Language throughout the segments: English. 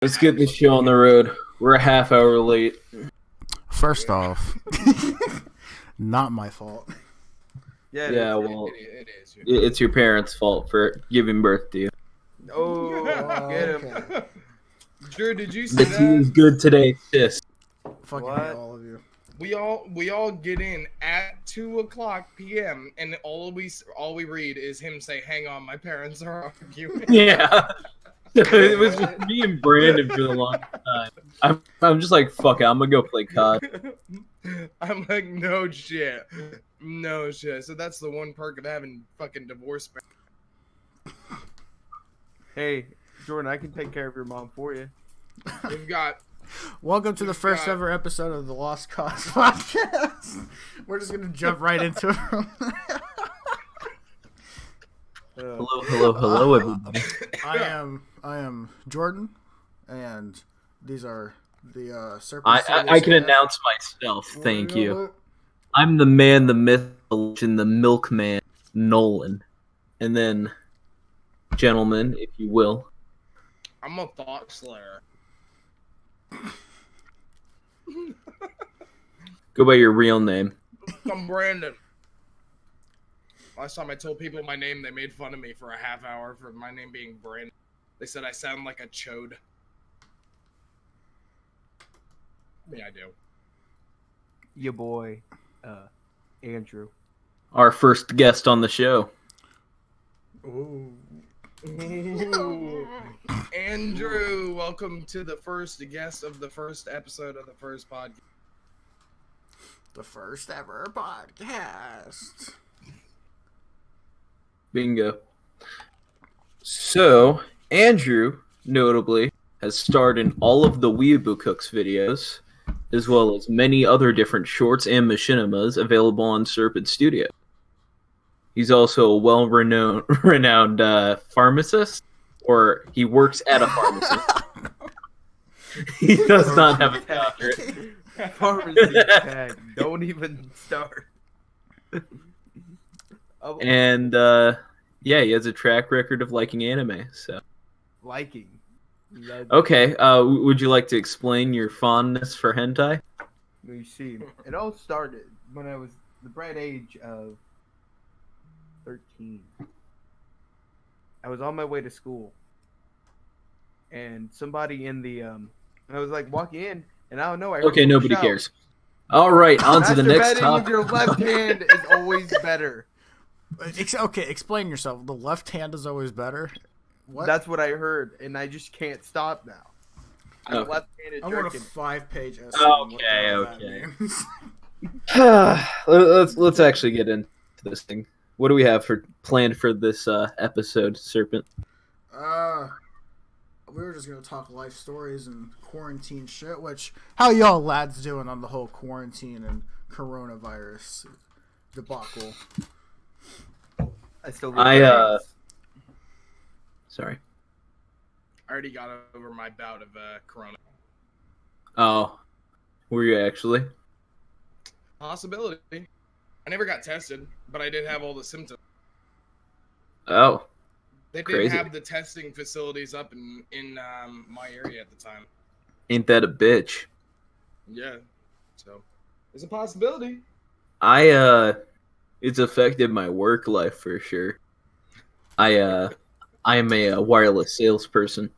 Let's get this show on the road. We're a half hour late. First off, not my fault. Yeah, well, it is. it's your parents' fault for giving birth to you. Oh, get him. Okay. Drew, did you see The tea is that? good today. Sis. Fucking What? hate all of you. We all get in at 2:00 p.m. and all we read is him say, "Hang on, my parents are arguing." Yeah. It was just me and Brandon for the longest time. I'm just like, fuck it, I'm gonna go play COD. I'm like, no shit. So that's the one perk of having fucking divorce. Hey, Jordan, I can take care of your mom for you. We've got Welcome to the first ever episode of the Lost Cause podcast. We're just gonna jump right into it. Hello, everybody. I am Jordan, and these are the Serpent. I can announce myself, thank you. I'm the man, the myth, the legend, the milkman, Nolan. And then, gentlemen, if you will. I'm a thought slayer. Go by your real name. I'm Brandon. Last time I told people my name, they made fun of me for a half hour for my name being Brandon. They said I sound like a chode. Yeah, I do. Your boy, Andrew. Our first guest on the show. Ooh. Ooh. Andrew, welcome to the first guest of the first episode of the first podcast. The first ever podcast. Bingo. So, Andrew, notably, has starred in all of the Weeaboo Cooks videos, as well as many other different shorts and machinimas available on Serpent Studio. He's also a renowned pharmacist, or he works at a pharmacy. He does not have a doctorate. Pharmacy tag. Don't even start. And, yeah, he has a track record of liking anime, so. Liking. Okay, would you like to explain your fondness for hentai? You see, it all started when I was the bright age of 13. I was on my way to school, and somebody in the I was like walking in, and I don't know. I heard Okay, someone nobody shout, cares. All right, on to the next "Masturbating topic. with your left hand is always better." Okay, explain yourself. The left hand is always better. What? That's what I heard, and I just can't stop now. I'm Okay. left-handed I want a jerking. 5-page essay. Okay. Let's actually get into this thing. What do we have planned for this episode, Serpent? We were just gonna talk life stories and quarantine shit. Which, how y'all lads doing on the whole quarantine and coronavirus debacle? I still. Sorry. I already got over my bout of corona. Oh, were you actually? Possibility. I never got tested, but I did have all the symptoms. Oh, They Crazy. didn't have the testing facilities up in my area at the time. ain't that a bitch? Yeah, so it's a possibility. It's affected my work life for sure. I'm a wireless salesperson,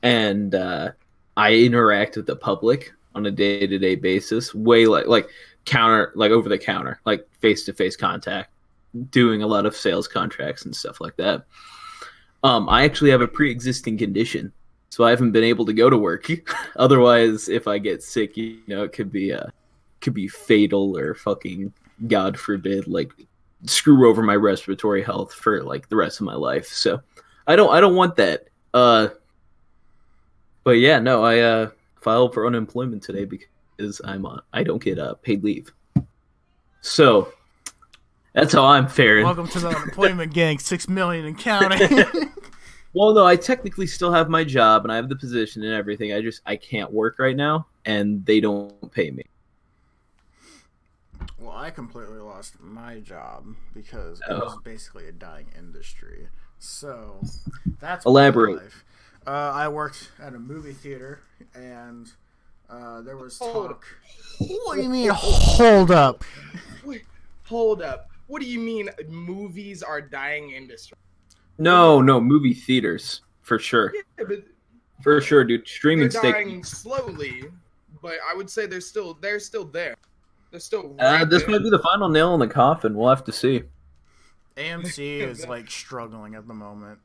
and I interact with the public on a day-to-day basis, way like over the counter, like face-to-face contact, doing a lot of sales contracts and stuff like that. I actually have a pre-existing condition, so I haven't been able to go to work. Otherwise, if I get sick, it could be fatal or fucking, God forbid, like screw over my respiratory health for like the rest of my life. So I don't want that. But yeah, no, I filed for unemployment today because I don't get paid leave. So that's how I'm faring. Welcome to the unemployment gang, 6 million and counting. Well, no, I technically still have my job and I have the position and everything. I can't work right now, and they don't pay me. Well, I completely lost my job because it was basically a dying industry. So that's Elaborate. my life. I worked at a movie theater, and there was Hold talk. What do you mean, hold up? Wait, hold up. What do you mean movies are dying industry? No, movie theaters for sure. Yeah, but For sure, dude. Streaming they're steak. dying slowly, but I would say they're still there. They're still This might be the final nail in the coffin. We'll have to see. AMC is like struggling at the moment.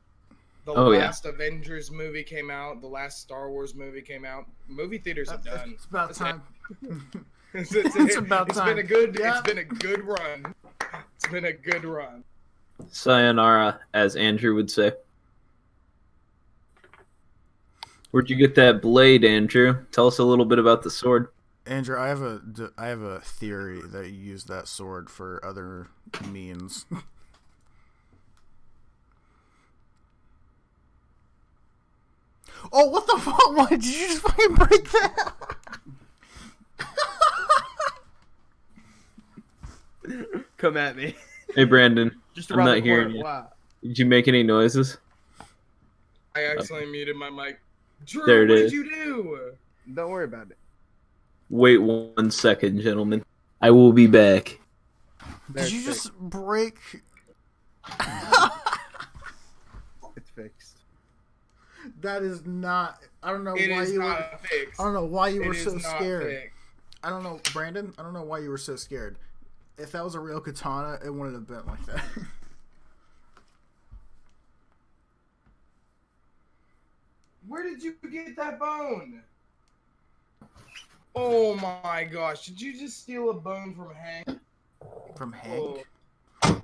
The Oh, yeah. last Avengers movie came out. The last Star Wars movie came out. Movie theaters are done. It's about That's time. It's about It's time. been a good. Yeah. It's been a good run. It's been a good run. Sayonara, as Andrew would say. Where'd you get that blade, Andrew? Tell us a little bit about the sword. Andrew, I have a theory that you use that sword for other means. Oh, what the fuck? Why did you just fucking break that? Come at me. Hey, Brandon. Just I'm around not the corner. hearing you. Wow. Did you make any noises? I accidentally muted my mic. Drew, There it what is. did you do? Don't worry about it. Wait 1 second, gentlemen. I will be back. There, Did you it's just fixed. break? It's fixed. That is not. I don't know It why is you were. not fixed. I don't know why you It were is so not scared. fixed. I don't know, Brandon. I don't know why you were so scared. If that was a real katana, it wouldn't have been like that. Where did you get that bone? Oh my gosh! Did you just steal a bone from Hank? From Hank. Tell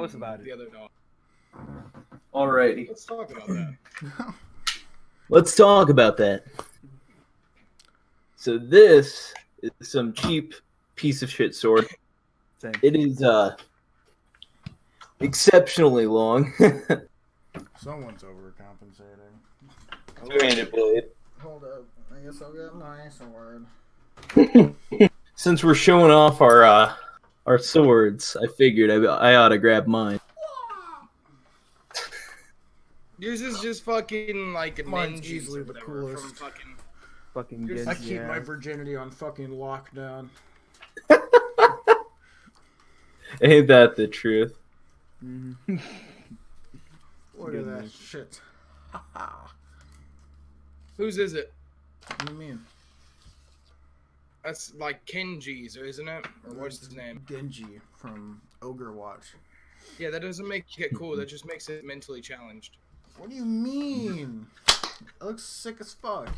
us about it. The other dog. Alrighty. Let's talk about that. Let's talk about that. So this is some cheap piece of shit sword. Same. It is exceptionally long. Someone's overcompensating. Two-handed blade. Hold up. I guess I'll get my sword. Since we're showing off our swords, I figured I ought to grab mine. Yours is just fucking like a Mine's ninjas easily or the whatever coolest. from fucking. Fucking You're- Genji. I keep my ass. virginity on fucking lockdown. Ain't that the truth? Mhm. Look at that shit. What Whose is it? do you mean? That's like Kenji's, isn't it? Or what's his name? Genji from Ogre Watch. Yeah, that doesn't make it cool. That just makes it mentally challenged. What do you mean? It looks sick as fuck.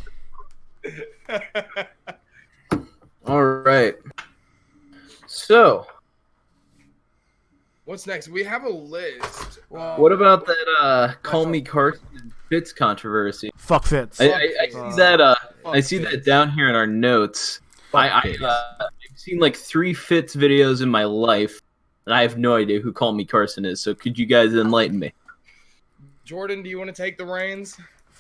All right. So, What's next? We have a list. Well, what about that Call Me Carson and Fitz controversy? Fuck Fitz. I see that I see that down here in our notes. I've seen like 3 Fitz videos in my life, and I have no idea who Call Me Carson is. So could you guys enlighten me? Jordan, do you want to take the reins?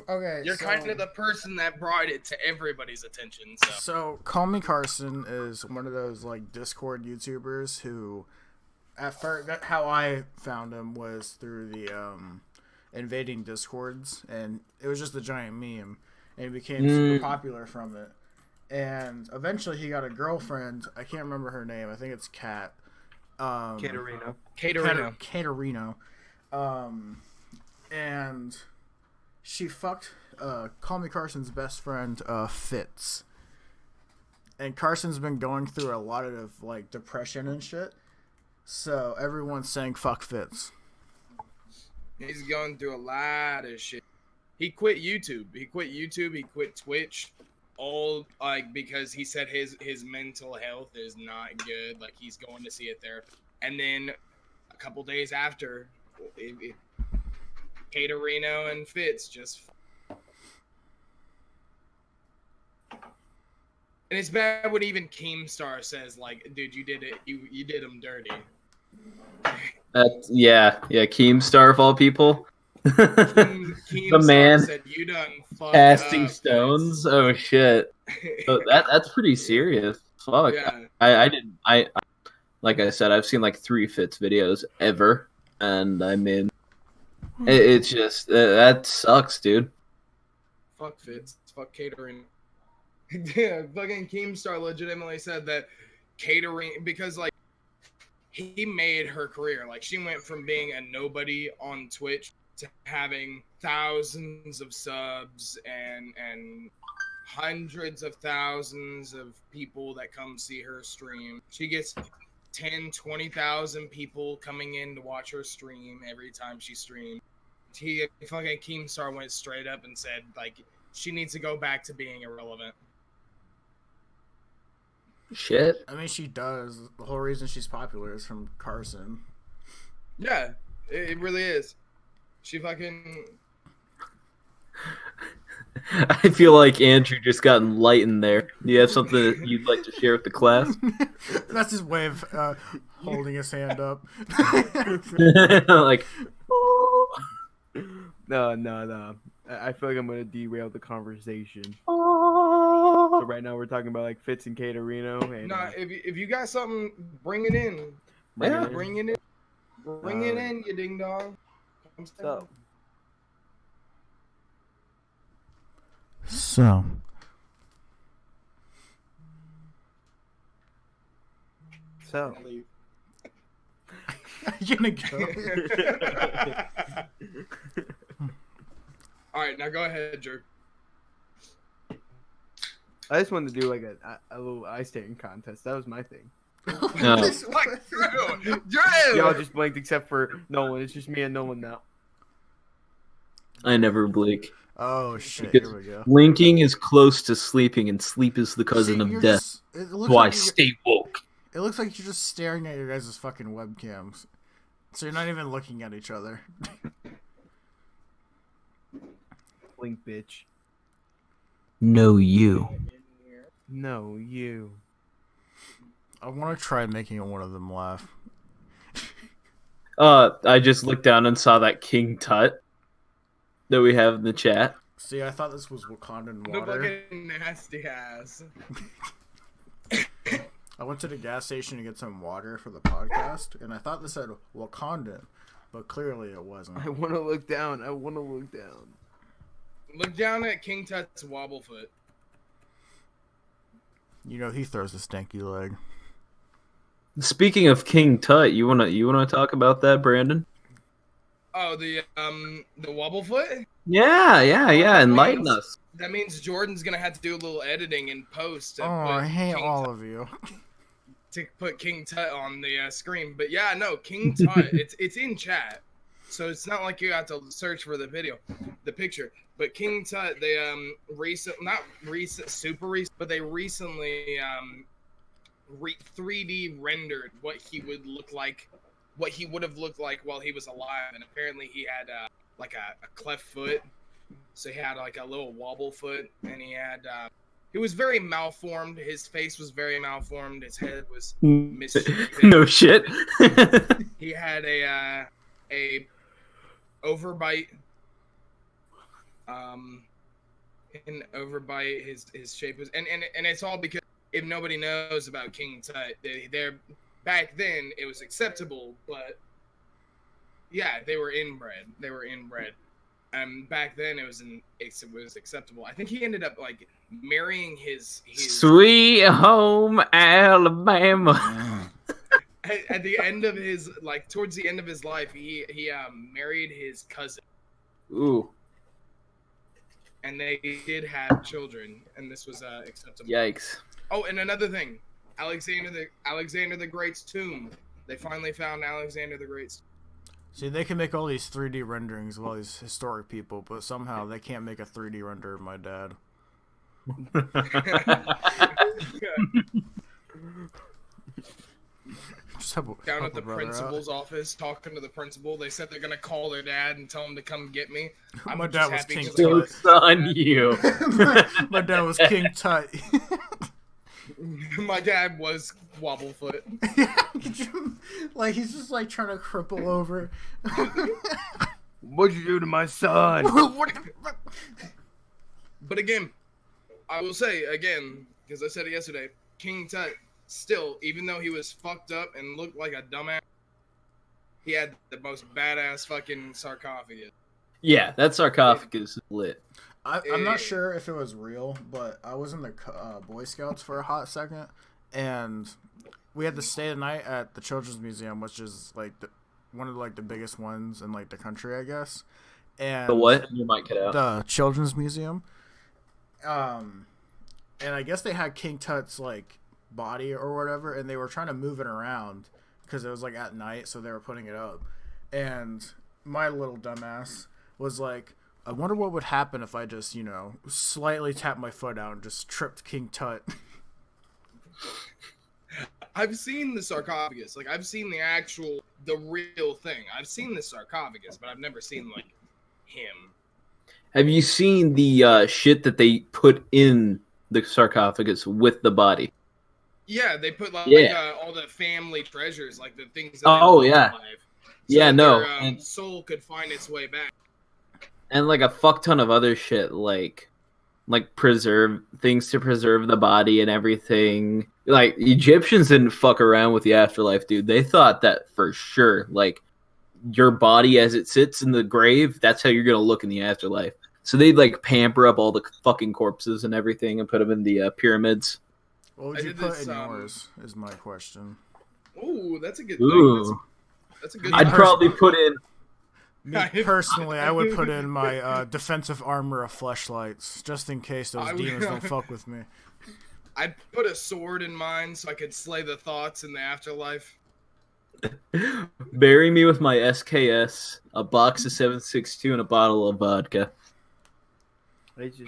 Okay, You're kind of the person that brought it to everybody's attention. So So, Call Me Carson is one of those like Discord YouTubers who, at first, how I found him was through the invading Discords, and it was just a giant meme, and he became super popular from it. And eventually, he got a girlfriend. I can't remember her name. I think it's Kat. Caterina. Caterina. Caterina. And she fucked Call Me Carson's best friend, Fitz. And Carson's been going through a lot of like depression and shit. So everyone's saying fuck Fitz. He's going through a lot of shit. He quit YouTube. He quit Twitch. All like because he said his mental health is not good. Like he's going to see a therapist. And then a couple days after, Caterino and Fitz just. And it's bad when even Keemstar says like, "Dude, you did it. You did him dirty." Yeah, Keemstar of all people. Keemstar The man said, "You done fucked casting up, stones. Oh shit. So that's pretty serious. Fuck. Yeah. I didn't. I like I said, I've seen like 3 Fitz videos ever, and I mean, It's just that sucks, dude. Fuck Fitz. Fuck catering. Yeah, fucking Keemstar legitimately said that catering, because like he made her career. Like she went from being a nobody on Twitch to having thousands of subs and hundreds of thousands of people that come see her stream. She gets 20,000 people coming in to watch her stream every time she streams. He fucking Keemstar went straight up and said like she needs to go back to being irrelevant. Shit. I mean, she does. The whole reason she's popular is from Carson. Yeah, it really is. She fucking. I feel like Andrew just got enlightened there. Do you have something that you'd like to share with the class? That's his way of holding his hand up. Like, No. I feel like I'm gonna derail the conversation. So right now we're talking about like Fitz and Caterino. And, Nah, if you got something, bring it in. yeah. Bring it in. Bring it in, you ding dong. So, So. Are you gonna go? All right, now go ahead, Jerk. I just wanted to do like a little ice skating contest. That was my thing. No. Like, Drew! Y'all just blinked except for Nolan. It's just me and Nolan now. I never blink. Oh shit! Because Here we go. blinking is close to sleeping, and sleep is the cousin See, of you're death. just- it looks So I like you're- stay woke. It looks like you're just staring at your guys' fucking webcams. So you're not even looking at each other. Blink, bitch. No, you. No, you. I want to try making one of them laugh. I just looked down and saw that King Tut that we have in the chat. See, I thought this was Wakandan The water. fucking nasty ass. I went to the gas station to get some water for the podcast, and I thought this said Wakandan, but clearly it wasn't. I want to look down. Look down at King Tut's Wobblefoot. You know he throws a stanky leg. Speaking of King Tut, you wanna talk about that, Brandon? Oh, the Wobblefoot? Yeah. Enlighten us. That means Jordan's gonna have to do a little editing in post to Oh, I hate King all Tut, of you. to put King Tut on the screen. But yeah, no, King Tut, it's in chat, so it's not like you have to search for the picture. But King Tut, they but they recently 3D rendered what he would look like, what he would have looked like while he was alive, and apparently he had like a cleft foot, so he had like a little wobble foot, and he was very malformed. His face was very malformed. His head was misshapen. No shit. He had a overbite. An overbite. His shape was, and it's all because if nobody knows about King Tut, they're back then it was acceptable, but yeah, they were inbred. Back then it was acceptable. I think he ended up like marrying his Sweet home Alabama. at the end of his, like towards the end of his life, he married his cousin. Ooh. And they did have children, and this was acceptable. Yikes. Oh, and another thing, Alexander the Great's tomb. They finally found Alexander the Great's. See, they can make all these 3D renderings of all these historic people, but somehow they can't make a 3D render of my dad. Just Down at the principal's office, talking to the principal. They said they're gonna call their dad and tell him to come get me. My dad was King Tut. On you. My dad was King Tut. My dad was Wobblefoot. Like he's just like trying to cripple over. What'd you do to my son? But again, I will say again, because I said it yesterday, King Tut still, even though he was fucked up and looked like a dumbass, He had the most badass fucking sarcophagus. Yeah, that sarcophagus is lit. I'm not sure if it was real, but I was in the Boy Scouts for a hot second, and we had to stay the night at the Children's Museum, which is like one of like the biggest ones in like the country, I guess. And The what? You might cut out. the Children's Museum. And I guess they had King Tut's like body or whatever, and they were trying to move it around because it was like at night, so they were putting it up. And my little dumbass was like, I wonder what would happen if I just, slightly tapped my foot out and just tripped King Tut. I've seen the sarcophagus. Like, I've seen the real thing. I've seen the sarcophagus, but I've never seen, like, him. Have you seen the shit that they put in the sarcophagus with the body? Yeah, they put, like, all the family treasures, like the things that Oh, they yeah. alive, Yeah, that no. their soul could find its way back. And like a fuck ton of other shit, like preserve things to preserve the body and everything. Like Egyptians didn't fuck around with the afterlife, dude. They thought that for sure. Like your body as it sits in the grave, that's how you're gonna look in the afterlife. So they'd like pamper up all the fucking corpses and everything and put them in the pyramids. What would you put in yours? Is my question. Ooh, that's a good Ooh. thing. That's a good. I'd probably put in. Me personally, I would put in my defensive armor of fleshlights, just in case those demons don't fuck with me. I'd put a sword in mine so I could slay the thoughts in the afterlife. Bury me with my SKS, a box of 7.62, and a bottle of vodka. I just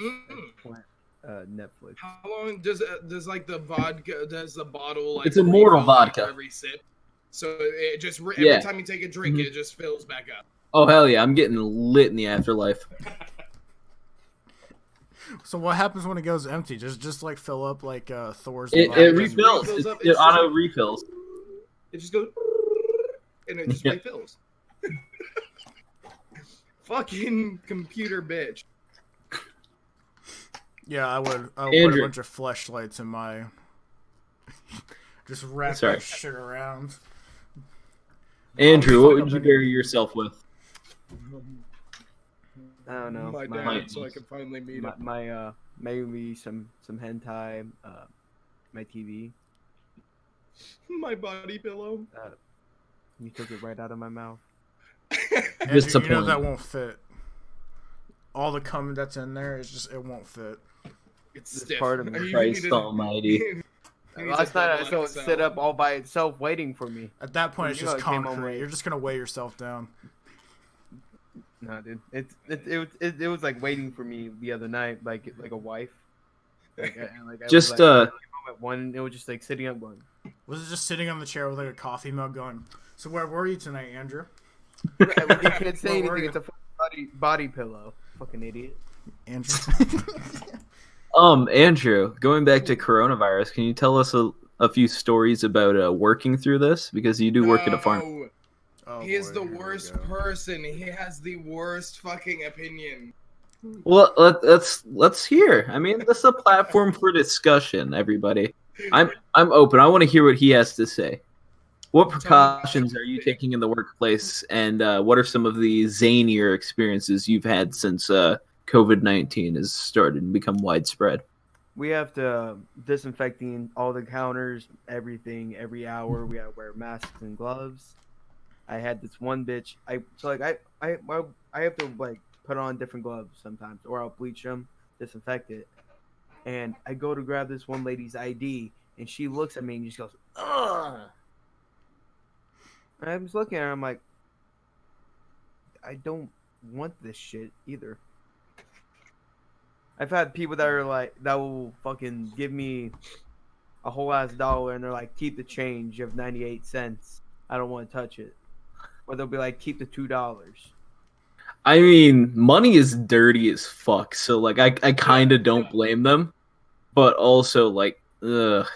Netflix. How long does like the vodka? Does the bottle like? It's immortal refill vodka. every sip, so it just every time you take a drink, it just fills back up. Oh hell yeah! I'm getting lit in the afterlife. So what happens when it goes empty? Just like fill up like Thor's. It refills. refills up. It auto refills. It just goes, and it just refills. Fucking computer bitch. Yeah, I would put Andrew. a bunch of fleshlights in my. Just wrap that shit around. Andrew, what would you bury yourself with? I don't know. My dad, so I can finally meet him. My maybe some hentai, my TV. My body pillow. You took it right out of my mouth. Andrew, you know that won't fit. All the cum that's in there is just it won't fit. It's stiff. Part of me. Christ almighty. Last night I saw it sit up all by itself waiting for me. At that point, it's just concrete. You're just gonna weigh yourself down. No, dude, it was like waiting for me the other night, like a wife. Just at one, it was just like sitting up one. Was it just sitting on the chair with like a coffee mug going? So where were you tonight, Andrew? You can't say anything. It's a body pillow. Fucking idiot. Andrew. Andrew, going back to coronavirus, can you tell us a few stories about working through this? Because you do work at a farm. He is the worst person. He has the worst fucking opinion. Well, let's hear. I mean, this is a platform for discussion, everybody. I'm open. I want to hear what he has to say. What precautions are you taking in the workplace, and what are some of the zanier experiences you've had since COVID-19 has started and become widespread? We have to disinfecting all the counters, everything, every hour. We have to wear masks and gloves. I had this one bitch. I have to like put on different gloves sometimes, or I'll bleach them, disinfect it. And I go to grab this one lady's ID, and she looks at me and just goes, "Ugh." And I'm just looking at her. I'm like, I don't want this shit either. I've had people that are like, that will fucking give me a whole ass dollar, and they're like, keep the change. You have 98 cents. I don't want to touch it. Or they'll be like, keep the $2. I mean, money is dirty as fuck, so like I kind of don't blame them, but also like, ugh.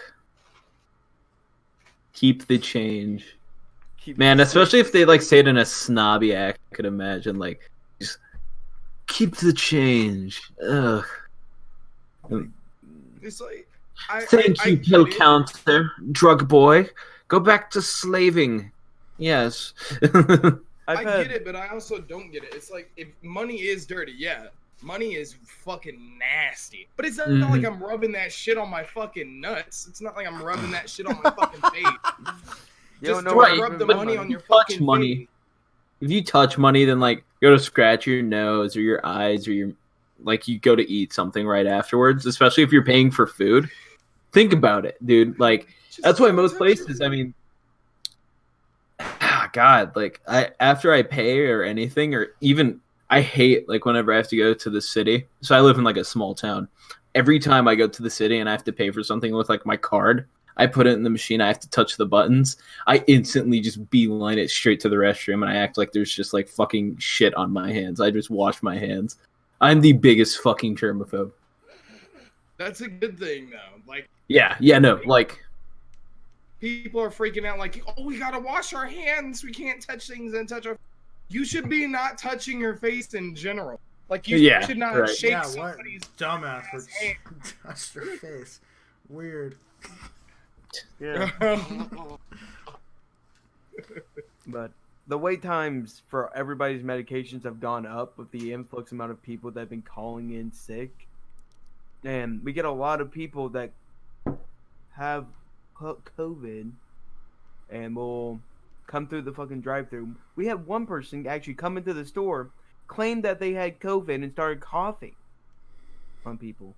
Keep the change. Man, especially if they like say it in a snobby act, I could imagine like, just keep the change. Ugh. It's like, Thank you, pill counter, drug boy. Go back to slaving. Yes. I get it, but I also don't get it. It's like, if money is dirty, yeah. Money is fucking nasty. But it's not like I'm rubbing that shit on my fucking nuts. It's not like I'm rubbing that shit on my fucking face. Just don't rub the money on your fucking face. If you touch money, then like go to scratch your nose or your eyes or your like you go to eat something right afterwards, especially if you're paying for food. Think about it, dude. Like that's why most places, I mean, God, like after I pay or anything, or even I hate like whenever I have to go to the city. So I live in like a small town. Every time I go to the city and I have to pay for something with like my card, I put it in the machine. I have to touch the buttons. I instantly just beeline it straight to the restroom, and I act like there's just like fucking shit on my hands. I just wash my hands. I'm the biggest fucking germaphobe. That's a good thing, though. Like, yeah, no, like people are freaking out, like, oh, we gotta wash our hands. We can't touch things and touch our. You should be not touching your face in general. Like, you should not shake somebody's dumbass would touch their face. Weird. Yeah. But the wait times for everybody's medications have gone up with the influx amount of people that have been calling in sick. And we get a lot of people that have COVID and will come through the fucking drive-thru. We had one person actually come into the store, claim that they had COVID and started coughing on people.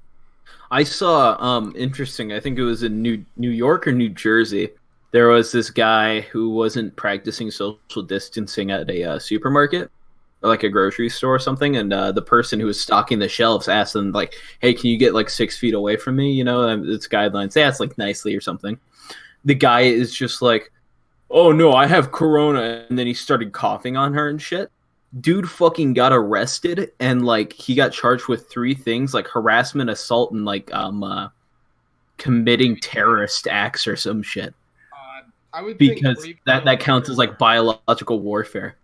I saw interesting. I think it was in New York or New Jersey. There was this guy who wasn't practicing social distancing at a supermarket or like a grocery store or something, and the person who was stocking the shelves asked them like, "Hey, can you get like 6 feet away from me? You know, it's guidelines." They asked like nicely or something. The guy is just like, "Oh no, I have corona," and then he started coughing on her and shit. Dude fucking got arrested, and like he got charged with 3 things, like harassment, assault, and like committing terrorist acts or some shit. I would because that counts as like biological warfare.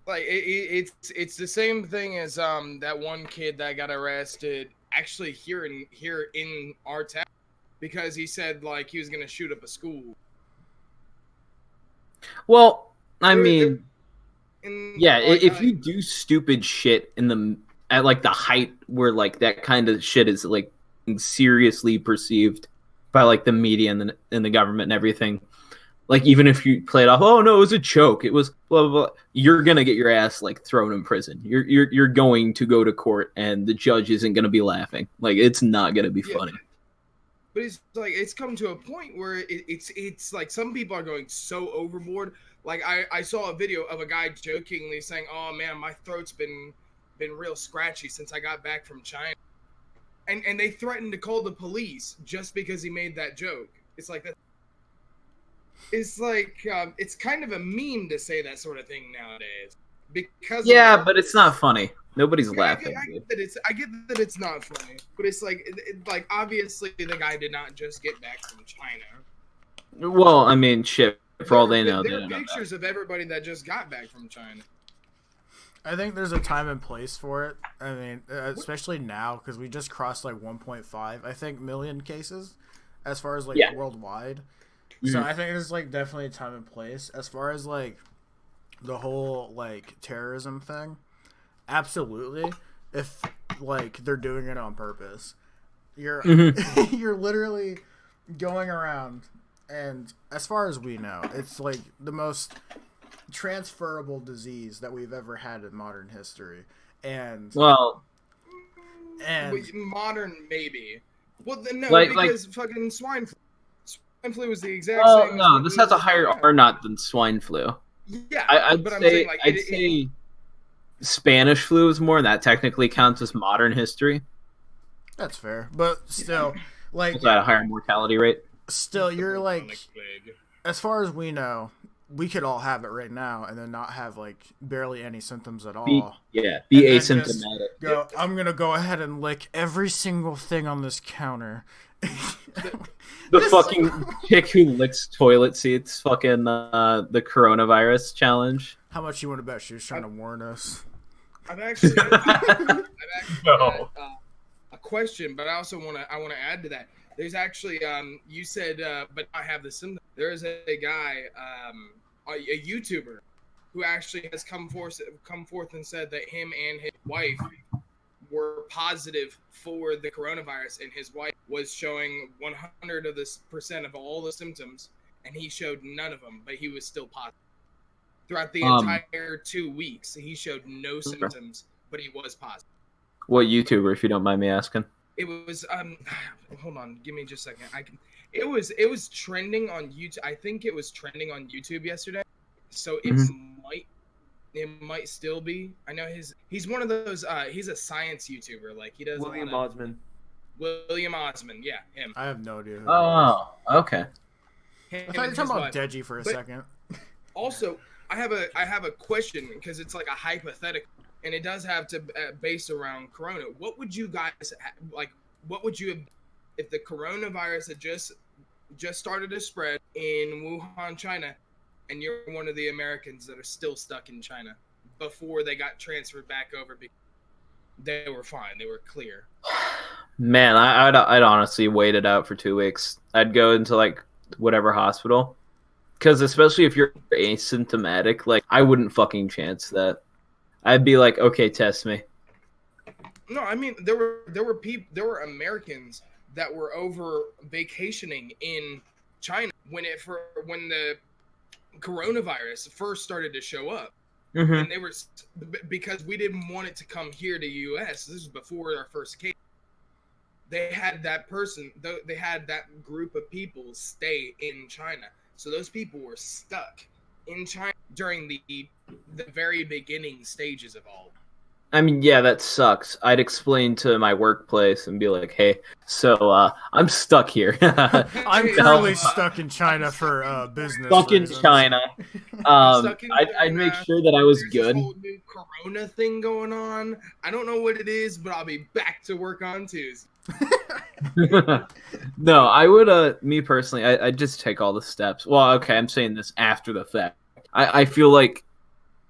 Like it's the same thing as that one kid that got arrested actually here in our town because he said like he was gonna shoot up a school. Well, I mean, if you do stupid shit at like the height where like that kind of shit is like seriously perceived by like the media and the government and everything, like even if you play it off, oh no, it was a joke, it was blah blah blah, you're gonna get your ass like thrown in prison. You're going to go to court, and the judge isn't gonna be laughing. Like it's not gonna be funny. But it's like it's come to a point where it's like some people are going so overboard. Like I saw a video of a guy jokingly saying, "Oh man, my throat's been real scratchy since I got back from China," and they threatened to call the police just because he made that joke. It's like that. It's like it's kind of a meme to say that sort of thing nowadays because but it's not funny. Nobody's laughing. I get that it's not funny, but it's like like obviously the guy did not just get back from China. Well, I mean, shit. For all they know, there are pictures of everybody that just got back from China. I think there's a time and place for it. I mean, especially now because we just crossed like 1.5, I think, million cases as far as like worldwide. Mm-hmm. So I think there's like definitely a time and place as far as like the whole like terrorism thing. Absolutely, if like they're doing it on purpose, you're you're literally going around, and as far as we know, it's like the most transferable disease that we've ever had in modern history. And modern maybe. Well, no, because fucking swine flu. Swine flu was the exact same. No, this has a higher R naught than swine flu. Yeah, I'd say Spanish flu is more, and that technically counts as modern history. That's fair, but still, like it's at a higher mortality rate. Still, you're like, as far as we know, we could all have it right now, and then not have like barely any symptoms at all. Be asymptomatic. I'm gonna go ahead and lick every single thing on this counter. The fucking chick who licks toilet seats, fucking the coronavirus challenge. How much you want to bet she was trying to warn us? I've actually got a question, but I also want to add to that. There's actually you said but I have the symptoms. There is a guy a YouTuber who actually has come forth and said that him and his wife were positive for the coronavirus, and his wife was showing 100% of all the symptoms, and he showed none of them, but he was still positive. Throughout the entire 2 weeks, he showed no symptoms, but he was positive. What YouTuber, if you don't mind me asking? It was hold on, give me just a second. It was trending on YouTube. I think it was trending on YouTube yesterday. So it might still be. I know he's one of those he's a science YouTuber. Like he does William Osman. William Osman, yeah, him. I have no idea. Oh, okay. Him I thought you were talking about Deji for a But second. Also, I have a question because it's like a hypothetical, and it does have to base around Corona. What would you guys like? What would you have if the coronavirus had just started to spread in Wuhan, China, and you're one of the Americans that are still stuck in China before they got transferred back over because they were fine, they were clear? Man, I'd honestly wait it out for 2 weeks. I'd go into like whatever hospital, because especially if you're asymptomatic, like I wouldn't fucking chance that. I'd be like, okay, test me. No, I mean there were Americans that were over vacationing in China when the coronavirus first started to show up. And they were, because we didn't want it to come here to US. This was before our first case. They had that group of people stay in China. So those people were stuck in China during the very beginning stages of all. I mean, yeah, that sucks. I'd explain to my workplace and be like, hey, so I'm stuck here. I'm currently stuck in China for business. Stuck in reasons. China. I'd make sure that I was good. This whole new Corona thing going on. I don't know what it is, but I'll be back to work on Tuesday. No, I would, me personally, I'd just take all the steps. Well, okay, I'm saying this after the fact. I feel like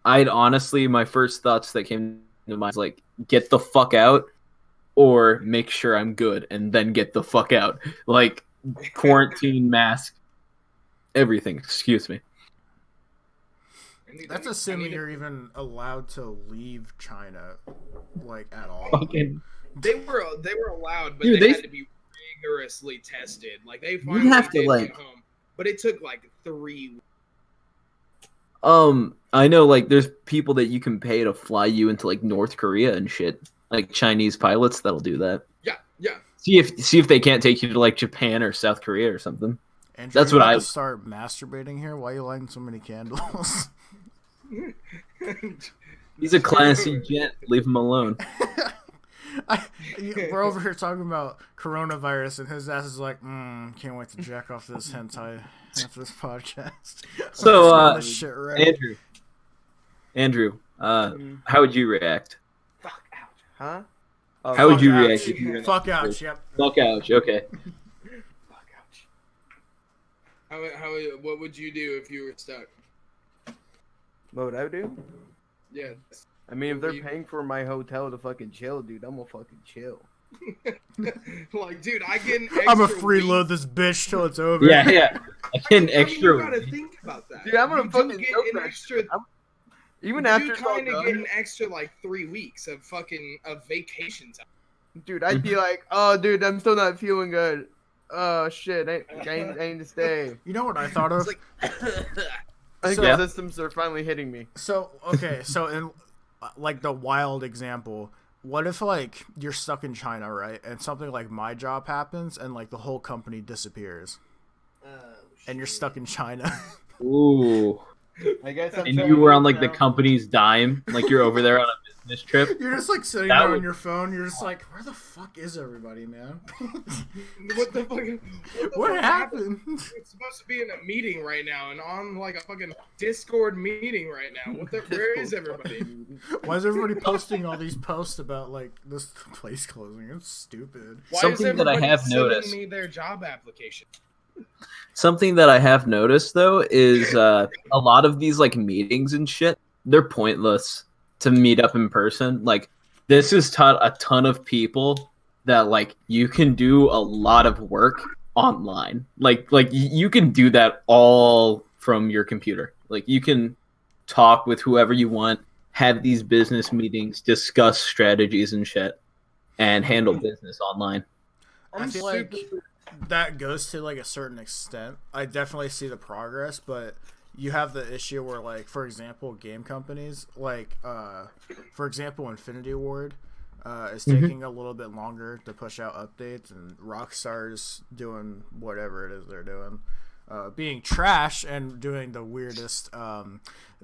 I'd honestly, my first thoughts that came to mind was like, get the fuck out, or make sure I'm good, and then get the fuck out. Like, quarantine, mask, everything, excuse me. That's assuming you're even allowed to leave China, like, at all. Fucking... They were allowed, but Dude, they had to be rigorously tested. Like they finally have to, did like... get home, but it took like 3 weeks. I know, like, there's people that you can pay to fly you into like North Korea and shit, like Chinese pilots that'll do that. Yeah. See if they can't take you to like Japan or South Korea or something. Andrew, that's what I start masturbating here. Why are you lighting so many candles? He's a classy gent. Leave him alone. We're over here talking about coronavirus, and his ass is like, can't wait to jack off this hentai after this podcast. So, this shit right. Andrew, how would you react? Fuck, ouch. Huh? How would you react if you were in Fuck that ouch, situation? yep. Fuck ouch, okay. Fuck, ouch. What would you do if you were stuck? What would I do? Yeah. I mean, if they're paying for my hotel to fucking chill, dude, I'm gonna fucking chill. Like, dude, I get an extra I'm gonna freeload week. this bitch till it's over. Yeah. I get an extra. You gotta think about that. Dude, I'm gonna You fucking do get milk an that extra. shit. Even You after it's all kind of done, get an extra like 3 weeks of vacation time. dude, I'd be like, oh, dude, I'm still not feeling good. Oh shit, I need to stay. You know what I thought of? It's like, I think Yeah. the systems are finally hitting me. So in like the wild example, what if like you're stuck in China, right, and something like my job happens and like the whole company disappears, and you're stuck in China? Ooh. I guess And you were on like the company's dime, like you're over there on a business trip. You're just like sitting That there would- on your phone. You're just like, where the fuck is everybody, man? what the fuck? What happened? It's supposed to be in a meeting right now, and on like a fucking Discord meeting right now. Where is everybody? Why is everybody posting all these posts about like this place closing? It's stupid. Why Something is that I everybody have sending noticed. me their job application? Something that I have noticed though is a lot of these like meetings and shit, they're pointless to meet up in person. Like this has taught a ton of people that like you can do a lot of work online. Like you can do that all from your computer. Like you can talk with whoever you want, have these business meetings, discuss strategies and shit, and handle business online. I feel like that goes to like a certain extent. I definitely see the progress, but you have the issue where, like, for example, game companies, like, for example, Infinity Ward is taking a little bit longer to push out updates, and Rockstar's doing whatever it is they're doing. Being trash and doing the weirdest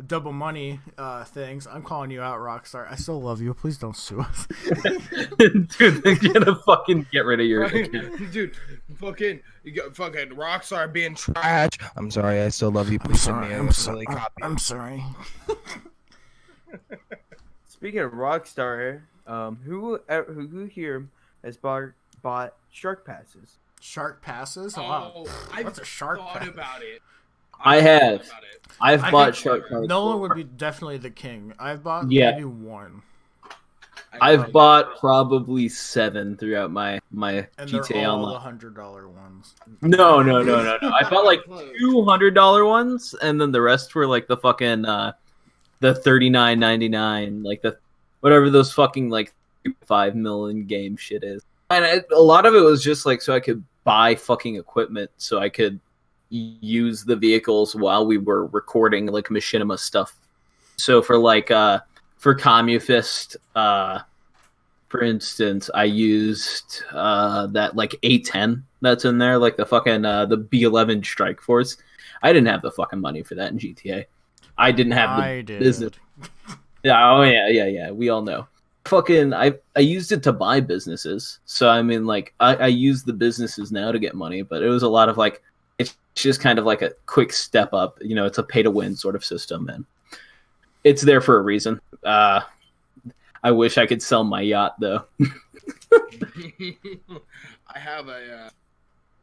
double money things. I'm calling you out, Rockstar. I still love you. Please don't sue us. Dude, they're gonna fucking get rid of your account. Dude, fucking Rockstar being trash. I'm sorry, I still love you. Please send me a silly copy. I'm sorry. Speaking of Rockstar, who here has bought Shark Passes? Shark passes? Oh, what's a shark thought pass? about it. I have. I've I bought think shark cards. Nolan before. would be definitely the king. I've bought maybe one. I've bought probably 7 throughout my And GTA they're all Online. the $100 ones. No. I bought like $200 ones, and then the rest were like the fucking the $39.99, like the whatever those fucking like 5 million game shit is. And a lot of it was just like so I could buy fucking equipment so I could use the vehicles while we were recording like machinima stuff. So for like for Commufist, for instance, I used that like A10 that's in there, like the fucking the B11 Strike Force. I didn't have the fucking money for that in GTA. I didn't have the business. Yeah, oh yeah. We all know. Fucking, I used it to buy businesses. So I mean, like, I use the businesses now to get money, but it was a lot of like, it's just kind of like a quick step up. You know, it's a pay to win sort of system, and it's there for a reason. I wish I could sell my yacht though. I have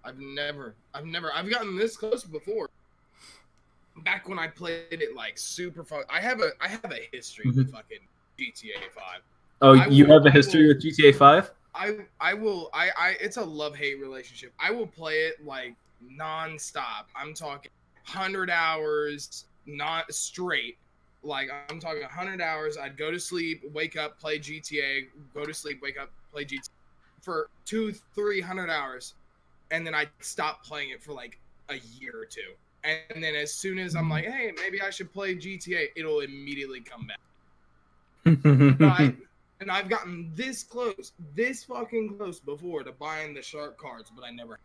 I've gotten this close before. Back when I played it like super fun. I have a history with fucking GTA 5. Oh, you have a history with GTA 5? I will it's a love-hate relationship. I will play it like non-stop. I'm talking 100 hours not straight. Like I'm talking 100 hours. I'd go to sleep, wake up, play GTA, go to sleep, wake up, play GTA for 200-300 hours. And then I'd stop playing it for like a year or two. And then as soon as I'm like, hey, maybe I should play GTA, it'll immediately come back. And I've gotten this fucking close before to buying the shark cards, but I never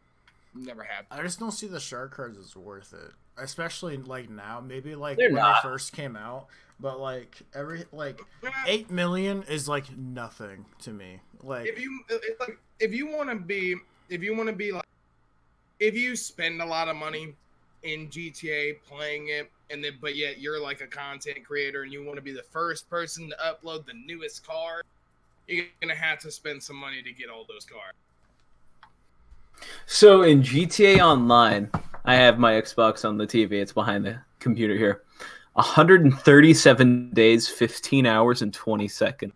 have. I just don't see the shark cards as worth it, especially like now. Maybe like They're when not. they first came out, but like 8 million is like nothing to me. Like if you want to be like, if you spend a lot of money in GTA playing it, and then but yet you're like a content creator and you want to be the first person to upload the newest car, you're gonna have to spend some money to get all those cars. So in GTA Online, I have my Xbox on the TV. It's behind the computer here. 137 days, 15 hours, and 20 seconds.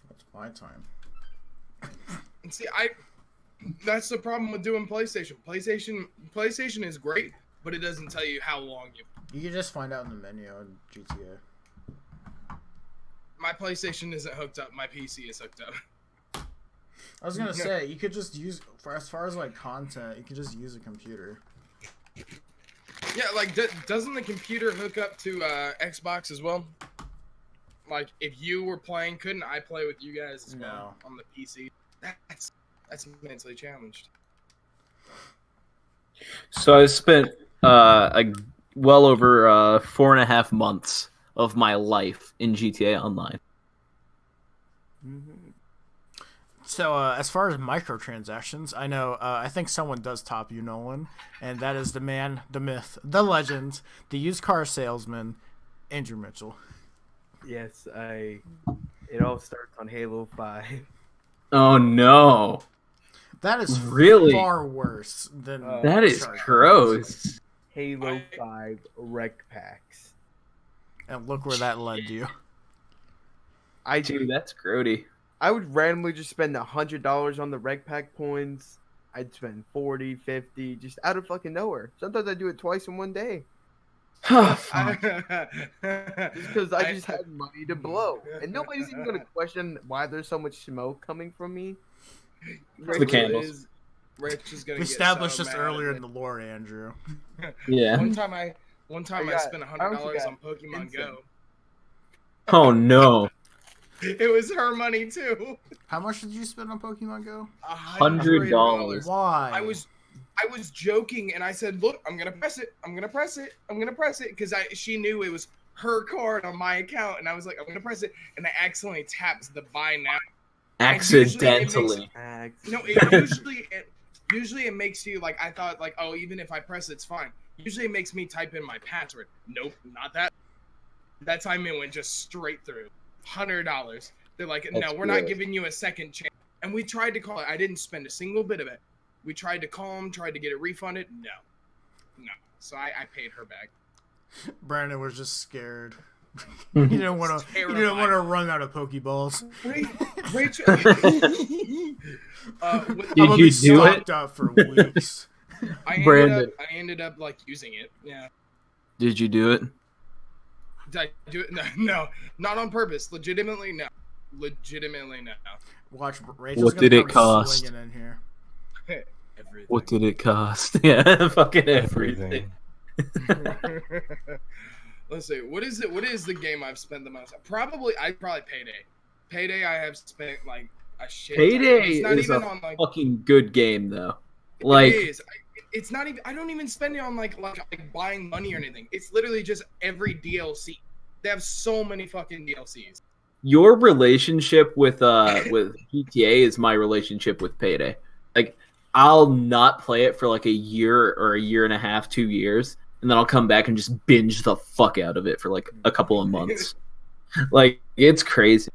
that's my time. And see, that's the problem with doing PlayStation. PlayStation is great, but it doesn't tell you how long you. You can just find out in the menu on GTA. My PlayStation isn't hooked up. My PC is hooked up. I was gonna say you could just use as far as like content, you could just use a computer. Yeah, like doesn't the computer hook up to Xbox as well? Like if you were playing, couldn't I play with you guys as well on the PC? That's mentally challenged. So I spent well over 4.5 months of my life in GTA Online. So as far as microtransactions, I know I think someone does top you, Nolan, and that is the man, the myth, the legend, the used car salesman, Andrew Mitchell. Yes, it all starts on Halo 5. Oh no. That is really far worse than that is gross. Halo 5 rec packs. And look where that led you. Dude, that's grody. I would randomly just spend $100 on the reg pack coins. I'd spend 40, 50, just out of fucking nowhere. Sometimes I do it twice in one day. Just because I just had money to blow. And nobody's even going to question why there's so much smoke coming from me. The candles. Rich is gonna We get established so this mad earlier at in the lore, Andrew. Yeah. One time I spent $100 on Pokemon Instant. Go. Oh no. It was her money too. How much did you spend on Pokemon Go? $100. Why? I was joking and I said, "Look, I'm gonna press it. I'm gonna press it. I'm gonna press it," because she knew it was her card on my account, and I was like, "I'm gonna press it," and I accidentally tapped the buy now. Accidentally. Usually it makes you like, I thought like, oh, even if I press it's fine. Usually it makes me type in my password. Nope, not that. That time it went just straight through. $100. They're like, no, we're not giving you a second chance. And we tried to call it. I didn't spend a single bit of it. We tried to call them, tried to get it refunded. No. So I paid her back. Brandon was just scared. You didn't want to run out of Pokeballs. Rachel. Did you do it? Up for weeks. I ended up like using it. Yeah. Did you do it? Did I do it? No, not on purpose. Legitimately, no. Watch, Rachel's what did it cost? In here. Everything. What did it cost? Yeah, fucking everything. Let's see. What is the game I've spent the most? I'd probably Payday. Payday I have spent like a shit. Payday is a fucking good game though. Like it is. It's not even. I don't even spend it on like buying money or anything. It's literally just every DLC. They have so many fucking DLCs. Your relationship with GTA is my relationship with Payday. Like I'll not play it for like a year or a year and a half, 2 years, and then I'll come back and just binge the fuck out of it for like a couple of months. Like it's crazy.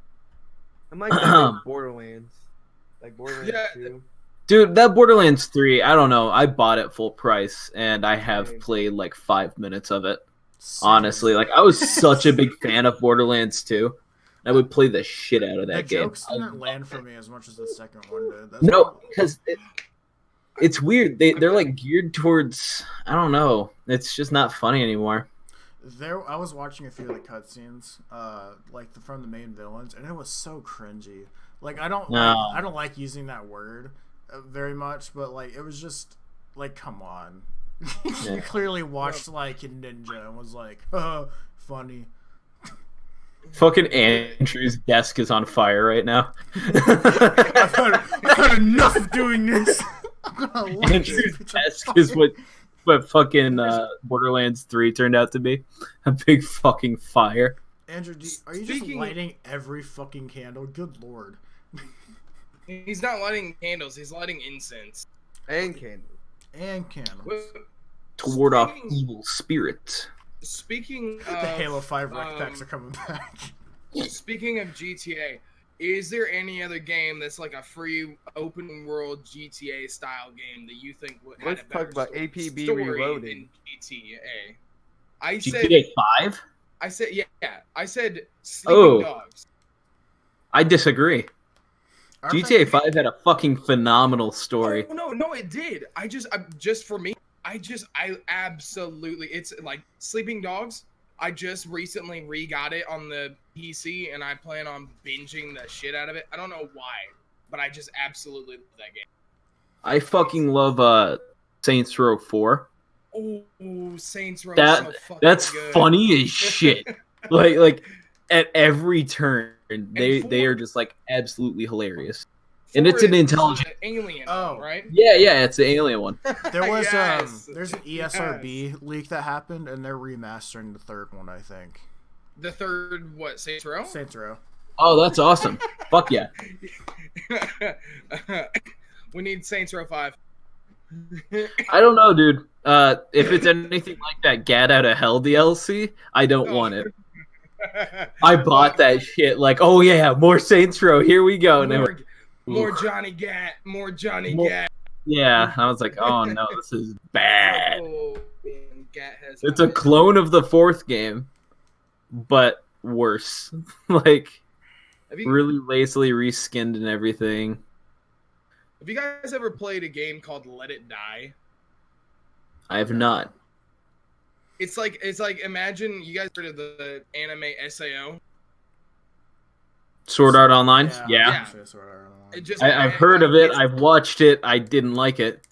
I'm like that with Borderlands. Like Borderlands 2. Dude, that Borderlands 3, I don't know. I bought it full price, and I have played like 5 minutes of it. Honestly, like I was such a big fan of Borderlands 2. I would play the shit out of that game. The jokes didn't land for me as much as the second one did. No, because it's weird. They're like geared towards, I don't know. It's just not funny anymore. I was watching a few of the cutscenes, from the main villains, and it was so cringy. Like I don't like using that word very much, but like it was just like, come on. You clearly watched like a ninja and was like, funny. Fucking Andrew's desk is on fire right now. I've had enough of doing this. Andrew's desk is what fucking Borderlands 3 turned out to be. A big fucking fire. Andrew, are you just lighting every fucking candle? Good lord. He's not lighting candles, he's lighting incense. And candles. To ward off evil spirits. Speaking of... The Halo 5 rec packs are coming back. Speaking of GTA, is there any other game that's like a free open world GTA style game that you think would have a better talk about APB story Reloaded. in GTA? GTA 5? I said Sleeping Dogs. I disagree. GTA 5 had a fucking phenomenal story. Oh, no, it did. I absolutely, it's like Sleeping Dogs. I just recently re-got it on the PC, and I plan on binging the shit out of it. I don't know why, but I just absolutely love that game. I fucking love Saints Row 4. Oh, Saints Row. That's good. Funny as shit. like at every turn, they are just like absolutely hilarious. And it's an intelligent alien, right? Yeah, it's the alien one. There was there's an ESRB leak that happened, and they're remastering the third one, I think. The third what? Saints Row? Saints Row. Oh, that's awesome. Fuck yeah. We need Saints Row 5. I don't know, dude. If it's anything like that Gat Out of Hell DLC, I don't want it. I bought that shit like, oh yeah, more Saints Row, here we go. More Johnny Gat. Gat. Yeah, I was like, oh no, this is bad. Oh, man, Gat has it's a clone of the fourth game, but worse. Like, Have you really lazily reskinned and everything. have you guys ever played a game called Let It Die? I have not. It's like imagine you guys heard of the anime SAO. Sword Art Online? Yeah. Yeah. It just I've heard of it. I've watched it. I didn't like it.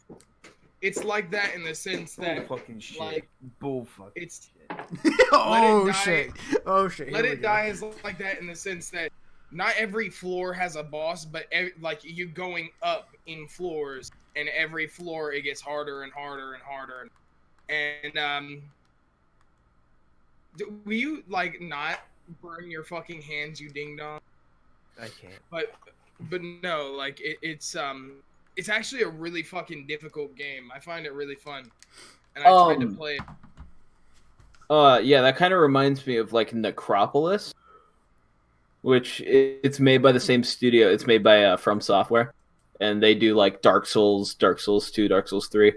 It's like that in the sense that fucking shit. like Bull fucking it's Oh Die- shit! Oh shit! Let Here It we go. Die is like that in the sense that not every floor has a boss, but like you going up in floors, and every floor it gets harder and harder and harder. And will you like not burn your fucking hands, you ding dong? I can't. But no, like it's actually a really fucking difficult game. I find it really fun, and I tried to play it. Yeah, that kind of reminds me of like Necropolis, which it's made by the same studio. It's made by From Software, and they do like Dark Souls, Dark Souls 2, Dark Souls 3.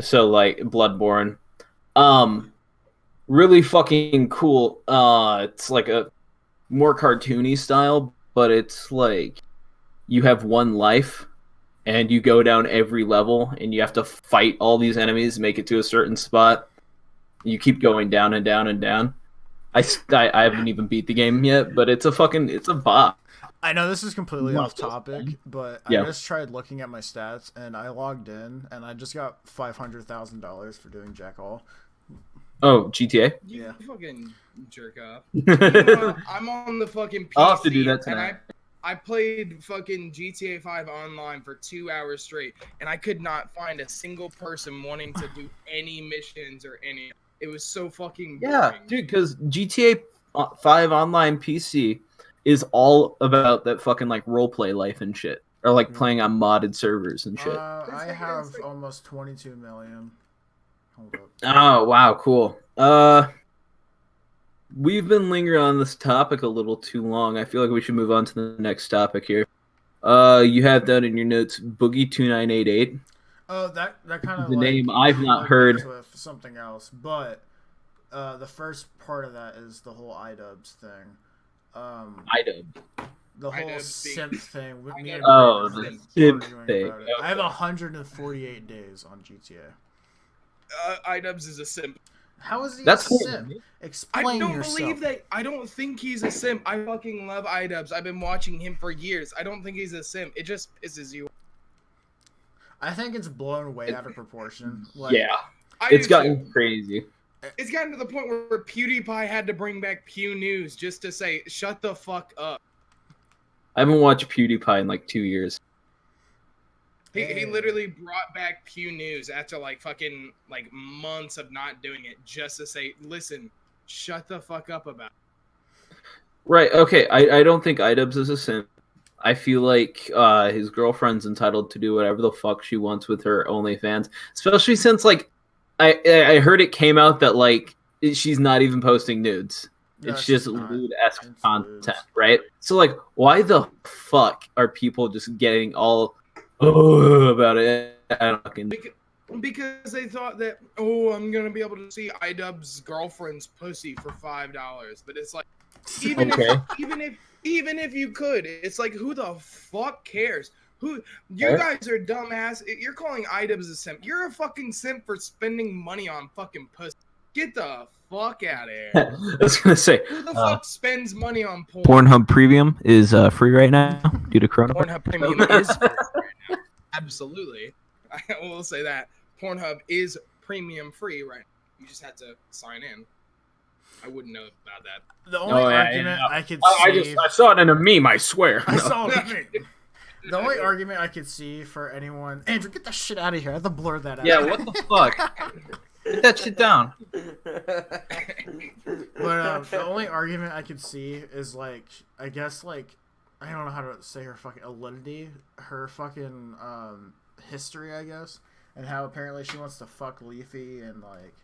So like Bloodborne. Really fucking cool. It's like a more cartoony style, but it's like you have one life and you go down every level and you have to fight all these enemies, make it to a certain spot. You keep going down and down and down. I haven't even beat the game yet, but it's a bop. I know this is completely off topic, but Yeah. I just tried looking at my stats, and I logged in, and I just got $500,000 for doing jack all. Oh, GTA? You Yeah. fucking jerk off. Oh, I'm on the fucking PC. I'll have to do that and tonight. I played fucking GTA 5 online for 2 hours straight, and I could not find a single person wanting to do any missions or any. It was so fucking boring. Yeah, dude, because GTA 5 online PC is all about that fucking like roleplay life and shit, or like playing on modded servers and shit. I have almost 22 million. Hold up. Oh wow, cool. We've been lingering on this topic a little too long. I feel like we should move on to the next topic here. You have down in your notes Boogie2988. Oh, that kind of The like name I've not heard. with something else, but the first part of that is the whole iDubbbz thing. iDub. The whole iDubbbz being- simp thing. With me and Oh, Brandon the been simp arguing thing. about it. I have 148 days on GTA. iDubbbz is a simp. How is he That's a cool. simp? I Explain don't yourself. believe that. I don't think he's a simp. I fucking love iDubbbz. I've been watching him for years. I don't think he's a simp. It just pisses you. I think it's blown way out of proportion. Like, Yeah, I it's do gotten too. crazy. It's gotten to the point where PewDiePie had to bring back Pew News just to say, "Shut the fuck up." I haven't watched PewDiePie in like 2 years. He literally brought back Pew News after like fucking like months of not doing it, just to say, "Listen, shut the fuck up about it." Right, okay, I don't think iDubbbz is a simp. I feel like his girlfriend's entitled to do whatever the fuck she wants with her OnlyFans, especially since like I heard it came out that like she's not even posting nudes. No, It's she's just not. lewd-esque It's content, lewd. right? So like, why the fuck are people just getting all about it? I don't fucking. Because they thought that, oh, I'm gonna be able to see iDubbbz's girlfriend's pussy for $5, but it's like, even Okay. even if you could, it's like, who the fuck cares? Who you Right. guys are dumbass. You're calling iDubbbz a simp. You're a fucking simp for spending money on fucking pussy. Get the fuck out of here. I was gonna say, Who the fuck spends money on porn? Pornhub Premium is free right now due to Corona. Pornhub Premium is free right now. Absolutely. I will say that. Pornhub is premium free right now. You just had to sign in. I wouldn't know about that. The only Oh, yeah, argument yeah. I could I see. saw it in a meme. I swear. I saw it. The only argument I could see for anyone, Andrew, get that shit out of here. I have to blur that out. Yeah, what the fuck? Get that shit down. But the only argument I could see is like, I guess like, I don't know how to say her fucking validity, her fucking history, I guess, and how apparently she wants to fuck Leafy and like,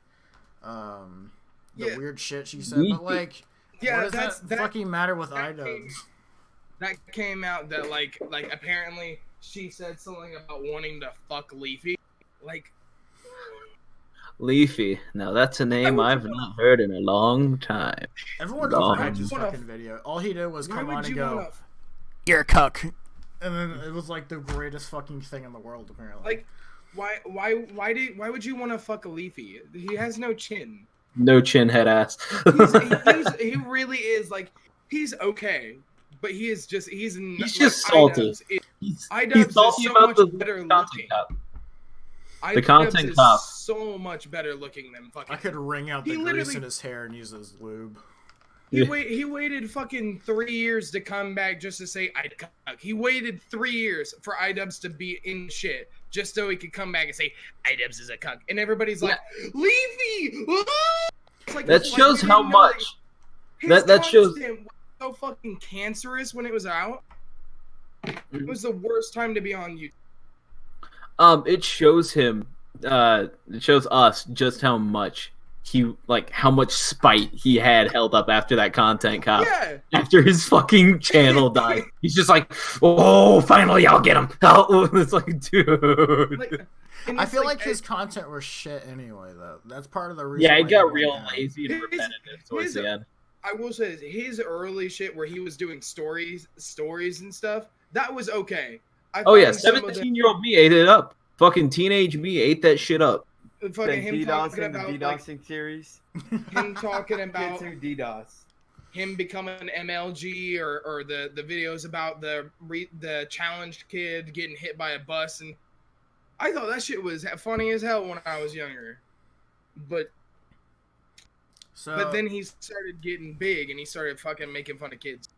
the Yeah. weird shit she said. Leafy. But like, Yeah, what does that fucking matter with iDubbbz? That came out that like apparently she said something about wanting to fuck Leafy. Like, Leafy. Now that's a name I've not heard in a long time. Everyone No. overhyped his Wanna- fucking video. All he did was why come on would and you go, wanna? you're a cuck. And then it was like the greatest fucking thing in the world, apparently. Like, why would you want to fuck a Leafy? He has no chin. No chin, head ass. He really is like, he's okay, but he's just salty. He's salty about the content cop. The content cop. So much better looking than fucking. I could wring out the grease in his hair and use it as lube. He waited fucking 3 years to come back just to say I cuck. He waited 3 years for iDubbbz to be in shit just so he could come back and say iDubbbz is a cuck, and everybody's like, Leafy. Like, that shows how much. That shows so fucking cancerous when it was out. It was the worst time to be on YouTube. It shows him. It shows us just how much how much spite he had held up after that content cop. Yeah. After his fucking channel died, he's just like, "Oh, finally, I'll get him." It's like, dude. I feel like his content was shit anyway, though. That's part of the reason. Yeah, it got real lazy and repetitive towards the end. I will say his early shit where he was doing stories and stuff, that was okay. Oh yeah, 17-year-old me ate it up. Fucking teenage me ate that shit up. Fucking him talking about the DDoSing series. Him talking about DDoS. Him becoming an MLG or the videos about the challenged kid getting hit by a bus, and I thought that shit was funny as hell when I was younger. But then he started getting big and he started fucking making fun of kids.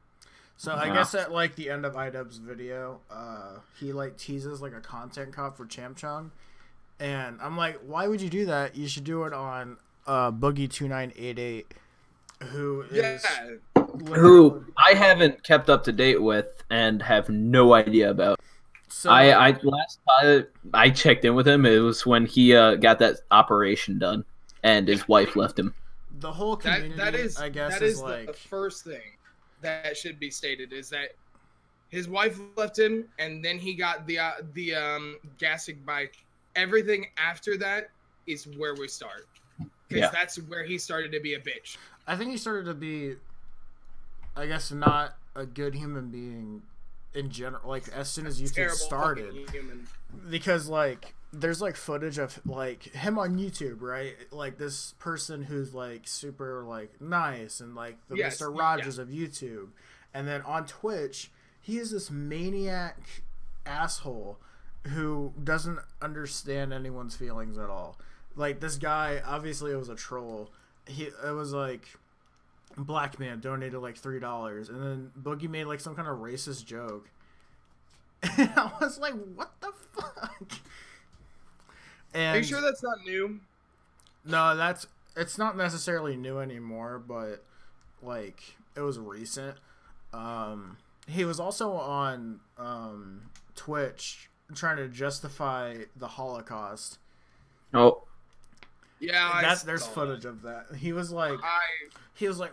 So I guess at like the end of iDubbbz's video, he like teases like a content cop for Chamchong. And I'm like, why would you do that? You should do it on Boogie2988, who I haven't kept up to date with and have no idea about. So last time I checked in with him, it was when he got that operation done and his wife left him. The whole community, that is like the first thing that should be stated is that his wife left him, and then he got the gastric bike. Everything after that is where we start, because that's where he started to be a bitch. I think he started to be, I guess, not a good human being in general. Like as soon as YouTube started, because like there's like footage of like him on YouTube, right? Like this person who's like super like nice and like the Mr. Rogers of YouTube, and then on Twitch he is this maniac asshole who doesn't understand anyone's feelings at all. Like this guy, obviously it was a troll. It was like black man donated like $3, and then Boogie made like some kind of racist joke. And I was like, what the fuck? And are you sure that's not new? No, it's not necessarily new anymore, but like it was recent. He was also on Twitch trying to justify the Holocaust. Oh. Yeah, there's footage of that. He was like,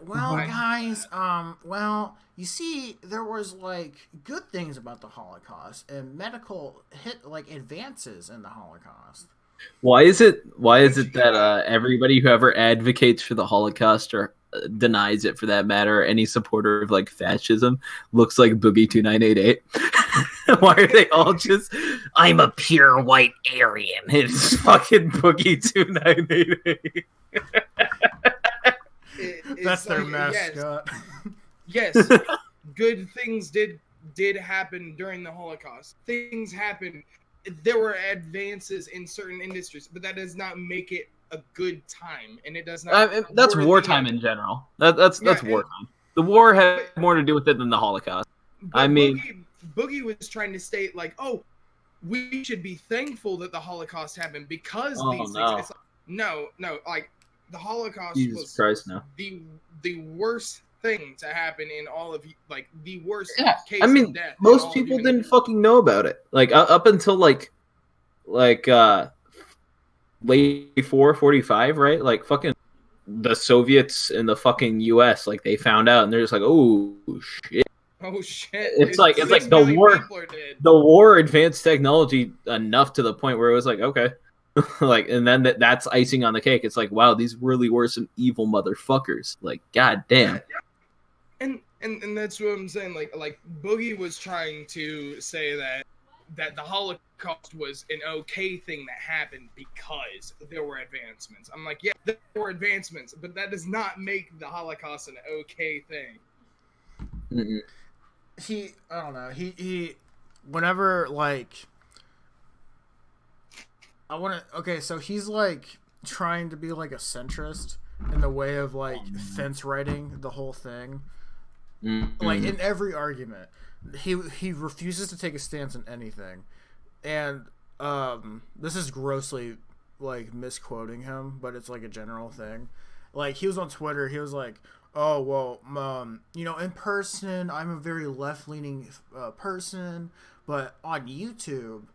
well, guys, well, you see, there was like good things about the Holocaust and medical advances in the Holocaust. Why is it that everybody who ever advocates for the Holocaust or denies it for that matter, any supporter of like fascism, looks like Boogie2988? Why are they all just, I'm a pure white Aryan? It's fucking Boogie2988. That's their mascot. Yes, good things did happen during the Holocaust. Things happened. There were advances in certain industries, but that does not make it a good time, and it does not. That's wartime in general. That's wartime. The war had more to do with it than the Holocaust. I mean, Boogie was trying to state like, oh, we should be thankful that the Holocaust happened because these things. It's like, no, like the Holocaust was the worst thing to happen in all of like the worst case of death. Most people didn't fucking know about it. Like up until like late 45, right? Like fucking the Soviets and the fucking US, like they found out and they're just like, oh shit. Oh shit! It's like the war advanced technology enough to the point where it was like, okay, like, and then that's icing on the cake. It's like, wow, these really were some evil motherfuckers. Like, goddamn. And And that's what I'm saying. Like Boogie was trying to say that the Holocaust was an okay thing that happened because there were advancements. I'm like, yeah, there were advancements, but that does not make the Holocaust an okay thing. Mm-mm. I don't know. He whenever like I want to. Okay, so he's like trying to be like a centrist in the way of like fence writing the whole thing. Mm-hmm. Like in every argument, he refuses to take a stance in anything, and this is grossly like misquoting him, but it's like a general thing. Like he was on Twitter, he was like, "Oh well, you know, in person I'm a very left leaning person, but on YouTube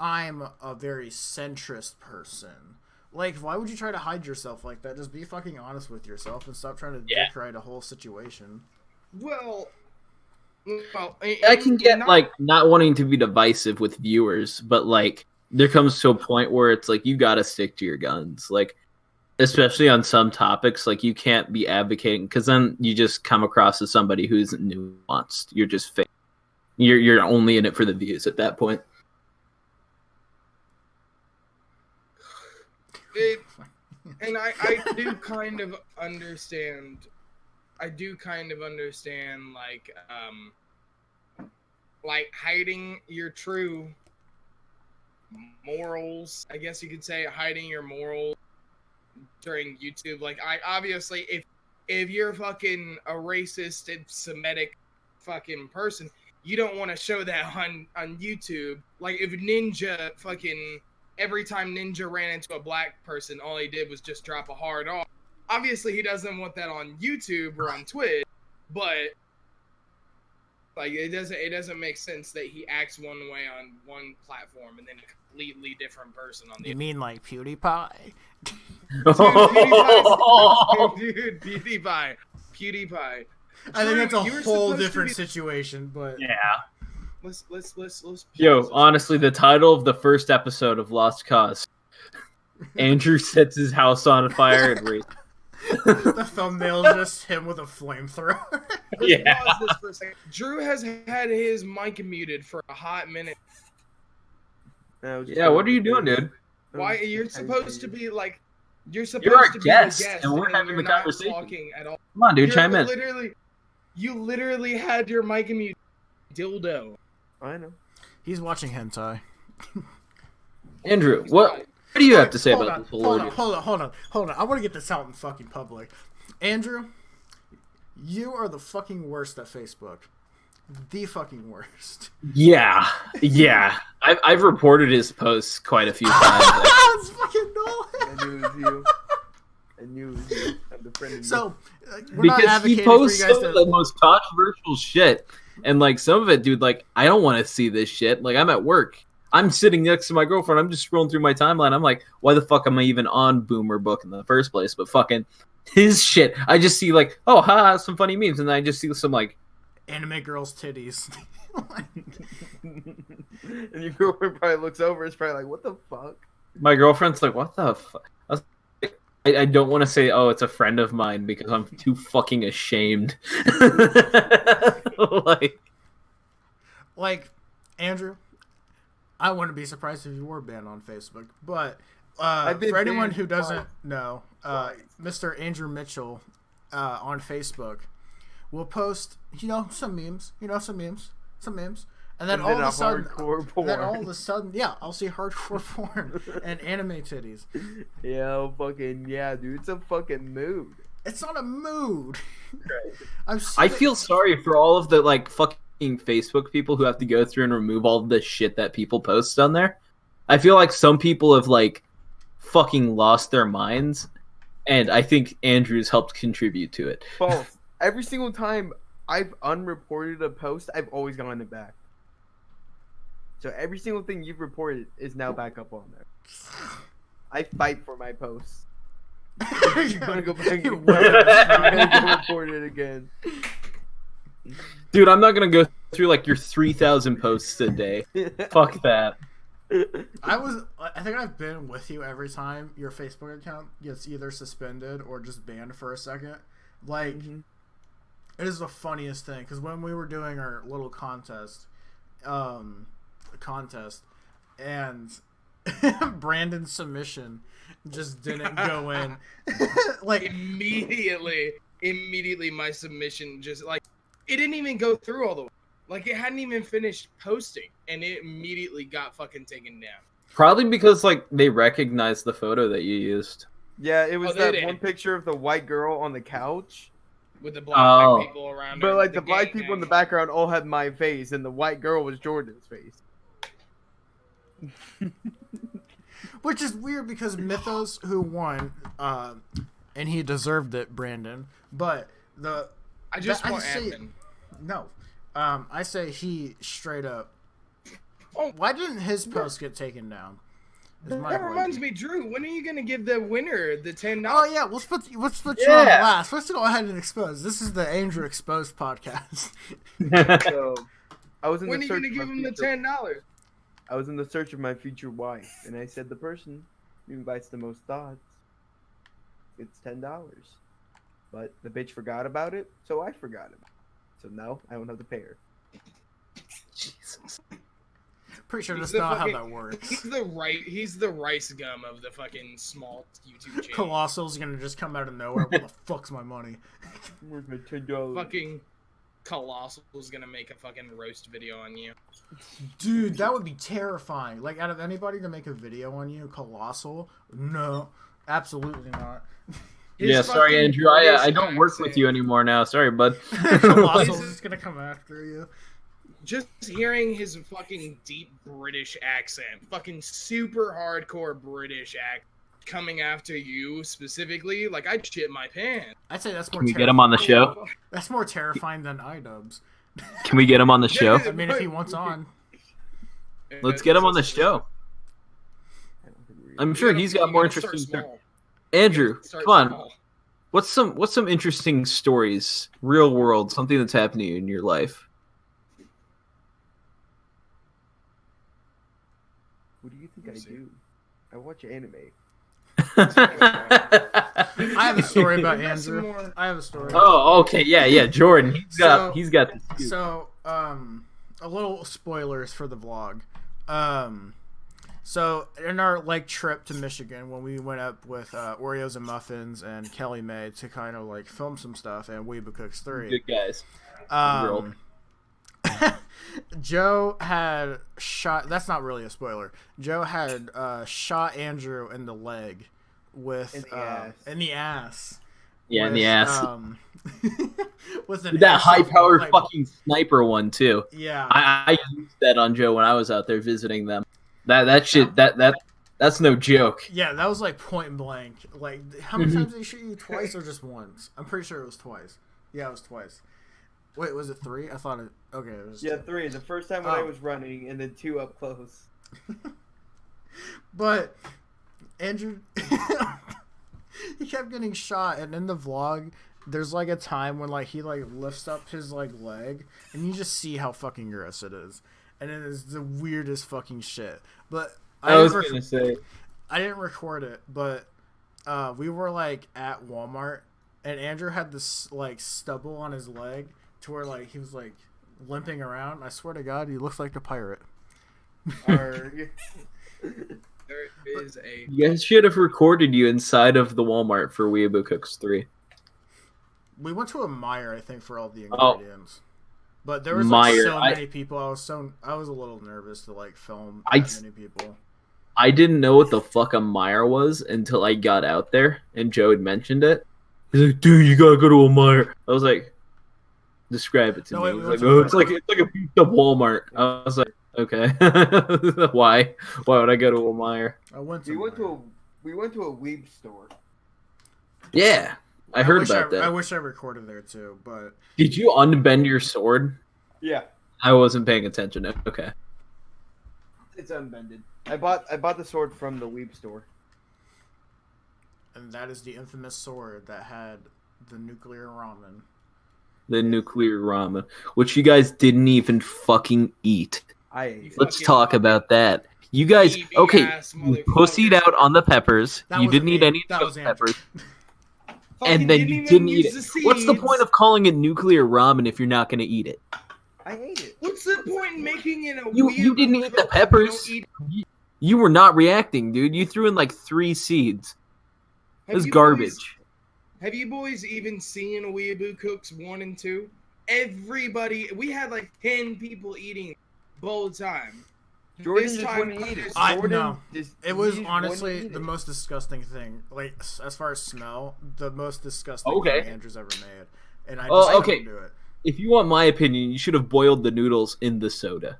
I'm a very centrist person." Like, why would you try to hide yourself like that? Just be fucking honest with yourself and stop trying to dick ride a whole situation. Well, I can get like not wanting to be divisive with viewers, but like there comes to a point where it's like you got to stick to your guns, like especially on some topics. Like you can't be advocating because then you just come across as somebody who isn't nuanced. You're just fake. You're only in it for the views at that point. And I do kind of understand. I do kind of understand, like hiding your true morals. I guess you could say hiding your morals during YouTube. Like, I obviously, if you're fucking a racist and Semitic fucking person, you don't want to show that on YouTube. Like, if Ninja fucking every time Ninja ran into a black person, all he did was just drop a hard R. Obviously, he doesn't want that on YouTube or on Twitch, but like it doesn't make sense that he acts one way on one platform and then a completely different person on the. You mean like PewDiePie? Dude, PewDiePie. I think that's a whole different situation, but yeah. Let's. Yo, honestly, the title of the first episode of Lost Cause: Andrew sets his house on fire and races. The thumbnail is just him with a flamethrower. Yeah. Pause this for a second. Drew has had his mic muted for a hot minute. Yeah, what are you doing, dude? Why you're supposed to be like you're our to be guest, the guest and we're having you're the not conversation. talking at all. Come on, dude, chime in. You literally had your mic muted. Dildo. I know. He's watching hentai. Andrew, what do you have to say about this whole ordeal? Hold on. I want to get this out in fucking public. Andrew, you are the fucking worst at Facebook. The fucking worst. Yeah. I've reported his posts quite a few times. It's fucking no. I knew it was you. I'm defriending you. So, we're not because he advocating posts for you guys some of to... the most controversial shit. And like some of it, dude, like I don't want to see this shit. Like I'm at work. I'm sitting next to my girlfriend. I'm just scrolling through my timeline. I'm like, why the fuck am I even on Boomer Book in the first place? But fucking his shit. I just see like, oh, haha, some funny memes. And then I just see some like anime girls' titties. And your girlfriend probably looks over. It's probably like, what the fuck? My girlfriend's like, what the fuck? I don't want to say, oh, it's a friend of mine because I'm too fucking ashamed. like, Andrew, I wouldn't be surprised if you were banned on Facebook. But for anyone who doesn't know, Mr. Andrew Mitchell on Facebook will post, some memes, And then all of a sudden, yeah, I'll see hardcore porn and anime titties. Yeah, dude, it's a fucking mood. It's not a mood. Right. I feel sorry for all of the like fucking Facebook people who have to go through and remove all the shit that people post on there. I feel like some people have like fucking lost their minds, and I think Andrew's helped contribute to it. False. Every single time I've unreported a post, I've always gotten it back. So every single thing you've reported is now back up on there. I fight for my posts. You're gonna go back and report it again. Dude, I'm not gonna go through like your 3,000 posts a day. Fuck that. I think I've been with you every time your Facebook account gets either suspended or just banned for a second. Like, It is the funniest thing because when we were doing our little contest, and Brandon's submission just didn't go in. Like immediately my submission just like it didn't even go through all the way. Like it hadn't even finished posting, and it immediately got fucking taken down. Probably because like they recognized the photo that you used. Yeah, it was Oh, they that did. one picture of the white girl on the couch. With the black people around her. But like the black gang people in the gang. background all had my face, and the white girl was Jordan's face. which is weird because Mythos, who won, and he deserved it, Brandon. But I just want admin. No, I say he straight up. Oh. Why didn't his post get taken down? That reminds me, Drew. When are you gonna give the winner the $10? Oh yeah, let's put you on last. Let's go ahead and expose. This is the Andrew Exposed podcast. So, I was in When are the you search gonna of give my him the future- $10? I was in the search of my future wife, and I said the person who invites the most thoughts gets $10. But the bitch forgot about it, so I forgot about it. So now I don't have to pay her. Jesus. Pretty sure He's that's the not fucking- how that works. He's the rice gum of the fucking small YouTube channel. Colossal's gonna just come out of nowhere. Where the fuck's my money? Where's my $10? Fucking Colossal's gonna make a fucking roast video on you. Dude, that would be terrifying. Like, out of anybody to make a video on you, Colossal? No, absolutely not. His Yeah, sorry, fucking Andrew. I British don't work with accent. you anymore now. Sorry, bud. Colossal's just gonna come after you. Just hearing his fucking deep British accent, fucking super hardcore British accent coming after you specifically, like I'd shit my pants. I'd say that's more. Can we get him on the show? That's more terrifying than iDubbbz. Can we get him on the show? I mean, if he wants on. Let's get him on the show. I'm sure he's got more interesting stories. Andrew, come on. What's some interesting stories, real world, something that's happened to you in your life? What do you think I do? I watch anime. I have a story about We got some Andrew. more. I have a story. Oh, okay, yeah, Jordan. He's got the scoop. So, a little spoilers for the vlog. So in our like trip to Michigan, when we went up with Oeros&Muffins and Kelly May to kind of like film some stuff and Whoah Cooks 3. Good guys. Joe had shot. That's not really a spoiler. Joe had shot Andrew in the leg with In the ass. Yeah, in with, the ass. With an That airsoft high-powered rifle. fucking sniper one too. Yeah. I used that on Joe when I was out there visiting them. That shit that's no joke. Yeah, that was like point blank. Like, how many times did he shoot you? Twice or just once? I'm pretty sure it was twice. Yeah, it was twice. Wait, was it 3? I thought it. Okay, it was. Yeah, 2. 3. The first time when I was running, and then 2 up close. But Andrew, he kept getting shot, and in the vlog, there's like a time when like he like lifts up his like leg, and you just see how fucking gross it is, and it is the weirdest fucking shit. But I was gonna say I didn't record it, but we were like at Walmart, and Andrew had this like stubble on his leg to where like he was like limping around. I swear to God, he looks like a pirate. Arrgh. There is a you guys should have recorded you inside of the Walmart for Whoah Cooks 3. We went to a Meijer, I think, for all the Oh. ingredients. But there was like, Meijer, so many people. I was a little nervous to like film that many people. I didn't know what the fuck a Meijer was until I got out there and Joe had mentioned it. He's like, dude, you gotta go to a Meijer. I was like, describe it to No, me. wait, we He's went like, to oh, a- it's like a beefed up Walmart. I was like, okay. Why? Why would I go to a Meijer? I went to. We went Meijer. to a weeb store. Yeah, I heard wish about that. I wish I recorded there too, but Did you unbend your sword? Yeah, I wasn't paying attention. Okay. it's unbended. I bought the sword from the weeb store. and that is the infamous sword that had the nuclear ramen. The nuclear ramen, which you guys didn't even fucking eat. I ate it. Let's Fucking talk about that. You guys, okay, baby-ass you pussied out on the peppers. That You was didn't me. eat any That of was the Andrew. peppers. and then you didn't eat it. What's the point of calling it nuclear ramen if you're not going to eat it? I ate it. What's the point in making it a You didn't eat the peppers. You were not reacting, dude. You threw in like 3 seeds. It was garbage. Have you boys even seen Weeaboo Cooks 1 and 2? Everybody, we had like 10 people eating both time. Jordan just wouldn't eat it. It was honestly the most disgusting thing. Like, as far as smell, the most disgusting thing Andrew's ever made. And I just couldn't do it. If you want my opinion, you should have boiled the noodles in the soda.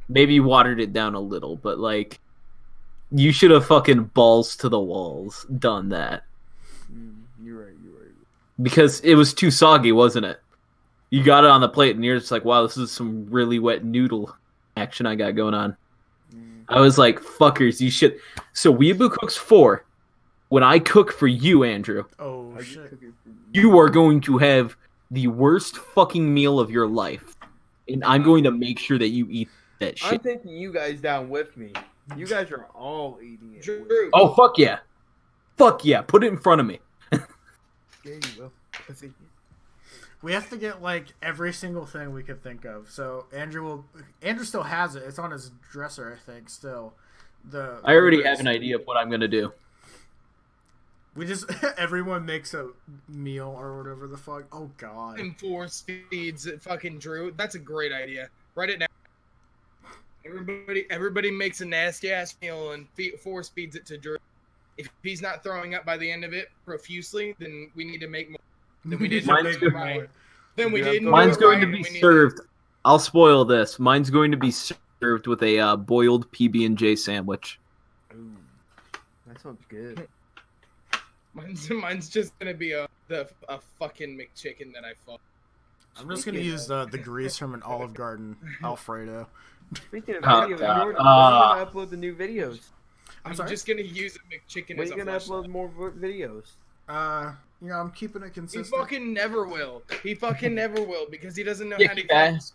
Maybe watered it down a little, but like, you should have fucking balls to the walls done that. You're right. Because it was too soggy, wasn't it? You got it on the plate, and you're just like, wow, this is some really wet noodle action I got going on. I was like, fuckers, you should. So Weeaboo Cooks 4. When I cook for you, Andrew, shit, you are going to have the worst fucking meal of your life, and I'm going to make sure that you eat that shit. I'm taking you guys down with me. You guys are all eating it. Drew. Oh, fuck yeah. Fuck yeah. Put it in front of me. There you go. We have to get like every single thing we could think of. So Andrew still has it. It's on his dresser, I think. Still, I already have an idea of what I'm gonna do. We just everyone makes a meal or whatever the fuck. Oh god. And force feeds fucking Drew. That's a great idea. Write it down. Everybody makes a nasty ass meal and force feeds it to Drew. If he's not throwing up by the end of it profusely, then we need to make more. Then we didn't make it right. Then we didn't. Mine's going to be served. I'll spoil this. Mine's going to be served with a boiled PB&J sandwich. Ooh, that sounds good. Mine's just gonna be a fucking McChicken that I fuck. I'm just gonna use the grease from an Olive Garden Alfredo. Speaking of videos, Jordan, when are you gonna upload the new videos? I'm just gonna use a McChicken as a When are you gonna upload more videos? I'm keeping it consistent. He fucking never will. Because he doesn't know how to guys.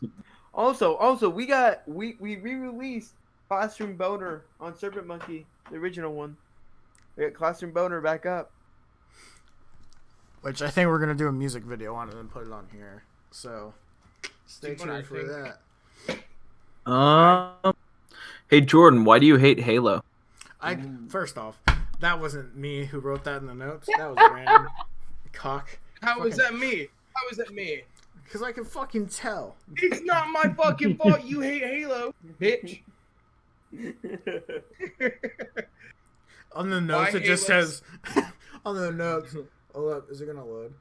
Also, we re-released Classroom Boner on Serpent Monkey, the original one. We got Classroom Boner back up. Which I think we're gonna do a music video on it and put it on here. So stay tuned for that. Hey Jordan, why do you hate Halo? First off, that wasn't me who wrote that in the notes. That was random. Cock. How is that me? Because I can fucking tell. It's not my fucking fault you hate Halo, bitch. On the notes, it just says. On the notes. Hold up, is it gonna load?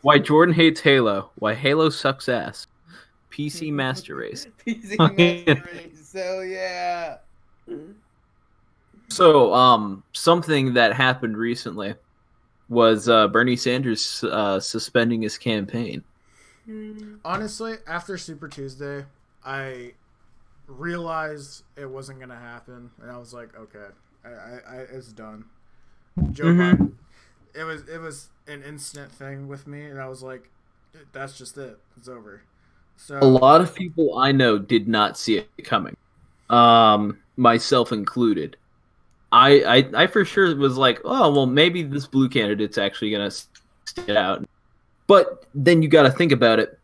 Why Jordan hates Halo? Why Halo sucks ass? PC Master Race. PC Master Race. So yeah. So, something that happened recently was Bernie Sanders suspending his campaign. Honestly, after Super Tuesday, I realized it wasn't gonna happen, and I was like, okay, it's done. Joe Biden. It was an instant thing with me, and I was like, that's just it. It's over. So a lot of people I know did not see it coming, myself included. I for sure was like, oh, well, maybe this blue candidate's actually going to stand out. But then you got to think about it.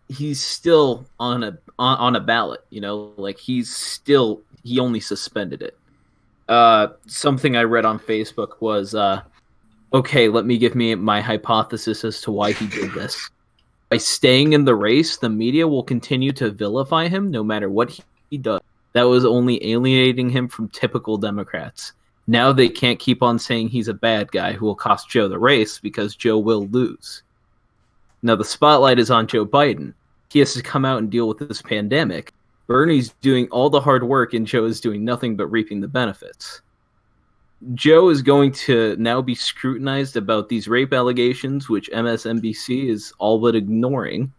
He's still on a ballot, you know, like he only suspended it. Something I read on Facebook was, okay, let me give my hypothesis as to why he did this. By staying in the race, the media will continue to vilify him no matter what he does. That was only alienating him from typical Democrats. Now they can't keep on saying he's a bad guy who will cost Joe the race because Joe will lose. Now the spotlight is on Joe Biden. He has to come out and deal with this pandemic. Bernie's doing all the hard work and Joe is doing nothing but reaping the benefits. Joe is going to now be scrutinized about these rape allegations, which MSNBC is all but ignoring.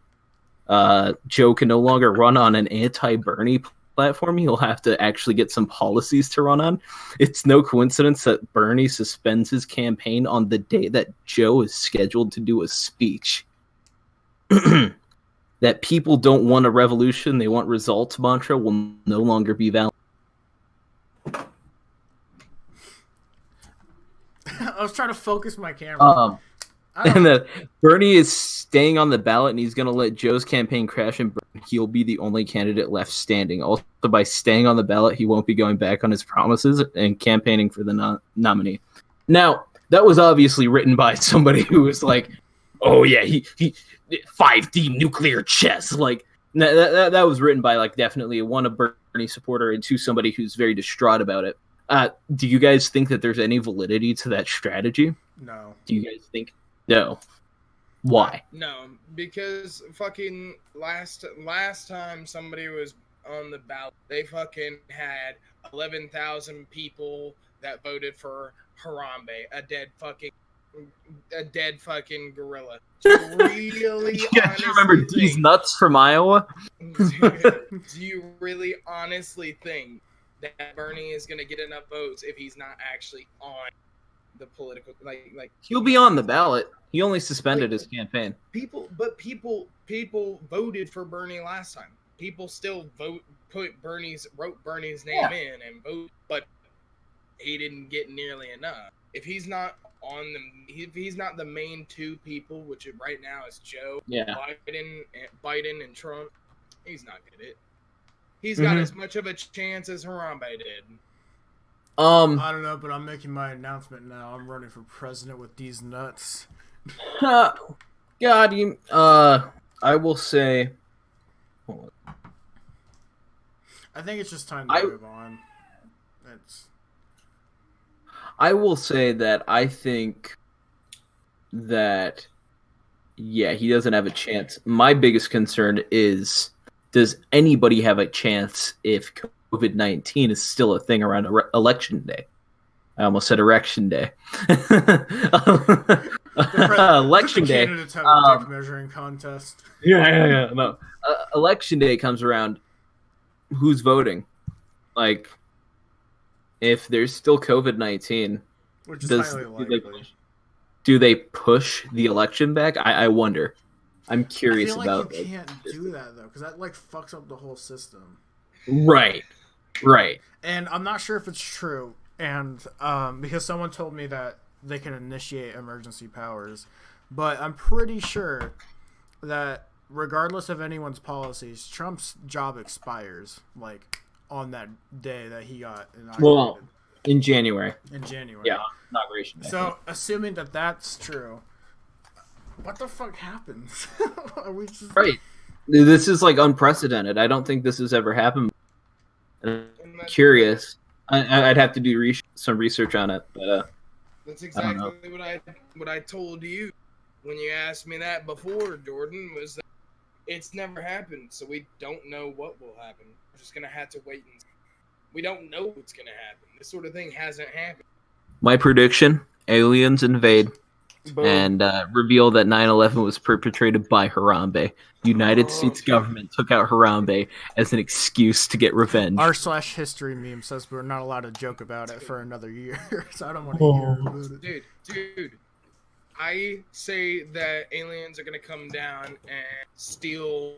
Joe can no longer run on an anti-Bernie platform. He'll have to actually get some policies to run on. It's no coincidence that Bernie suspends his campaign on the day that Joe is scheduled to do a speech. That people don't want a revolution, they want results mantra will no longer be valid. I was trying to focus my camera. And that Bernie is staying on the ballot, and he's going to let Joe's campaign crash, and he'll be the only candidate left standing. Also, by staying on the ballot, he won't be going back on his promises and campaigning for the nominee. Now, that was obviously written by somebody who was like, "Oh yeah, he 5D nuclear chess." Like that was written by like definitely one a Bernie supporter and two somebody who's very distraught about it. Do you guys think that there's any validity to that strategy? No. Do you guys think? No. Why? No, because fucking last time somebody was on the ballot, they fucking had 11,000 people that voted for Harambe, a dead fucking gorilla. Really? You guys remember these nuts from Iowa? Do you really honestly think that Bernie is gonna get enough votes if he's not actually on the political like he'll be on the ballot? He only suspended his campaign. People voted for Bernie last time. People still wrote Bernie's name in and vote, but he didn't get nearly enough. If he's not if he's not the main two people, which right now is Joe, Biden and Trump, he's not gonna get it. He's got as much of a chance as Harambe did. I don't know, but I'm making my announcement now. I'm running for president with these nuts. God, I will say. I think it's just time to move on. I will say that I think that, yeah, he doesn't have a chance. My biggest concern is, does anybody have a chance if COVID-19 is still a thing around election day? I almost said erection day. Election day. Candidates have a dick measuring contest. Yeah. No. Election day comes around. Who's voting? Like, if there's still COVID-19, which is highly likely, do they push the election back? I wonder. I'm curious about. I feel like you can't do that though, because that like fucks up the whole system. Right. And I'm not sure if it's true, and because someone told me that they can initiate emergency powers, but I'm pretty sure that regardless of anyone's policies, Trump's job expires like on that day that he got inaugurated. Well, in January. Yeah, inauguration day. So, assuming that that's true, what the fuck happens? Are we just... Right. This is like unprecedented. I don't think this has ever happened. I'm curious. I'd have to do some research on it, but that's exactly what I told you when you asked me that before, Jordan, was that it's never happened, so we don't know what will happen. We're just gonna have to wait and see. We don't know what's gonna happen. This sort of thing hasn't happened. My prediction: aliens invade. Boom. And reveal that 9/11 was perpetrated by Harambe. United States government took out Harambe as an excuse to get revenge. R/history meme says we're not allowed to joke about it for another year, so I don't want to hear about it. Dude, I say that aliens are gonna come down and steal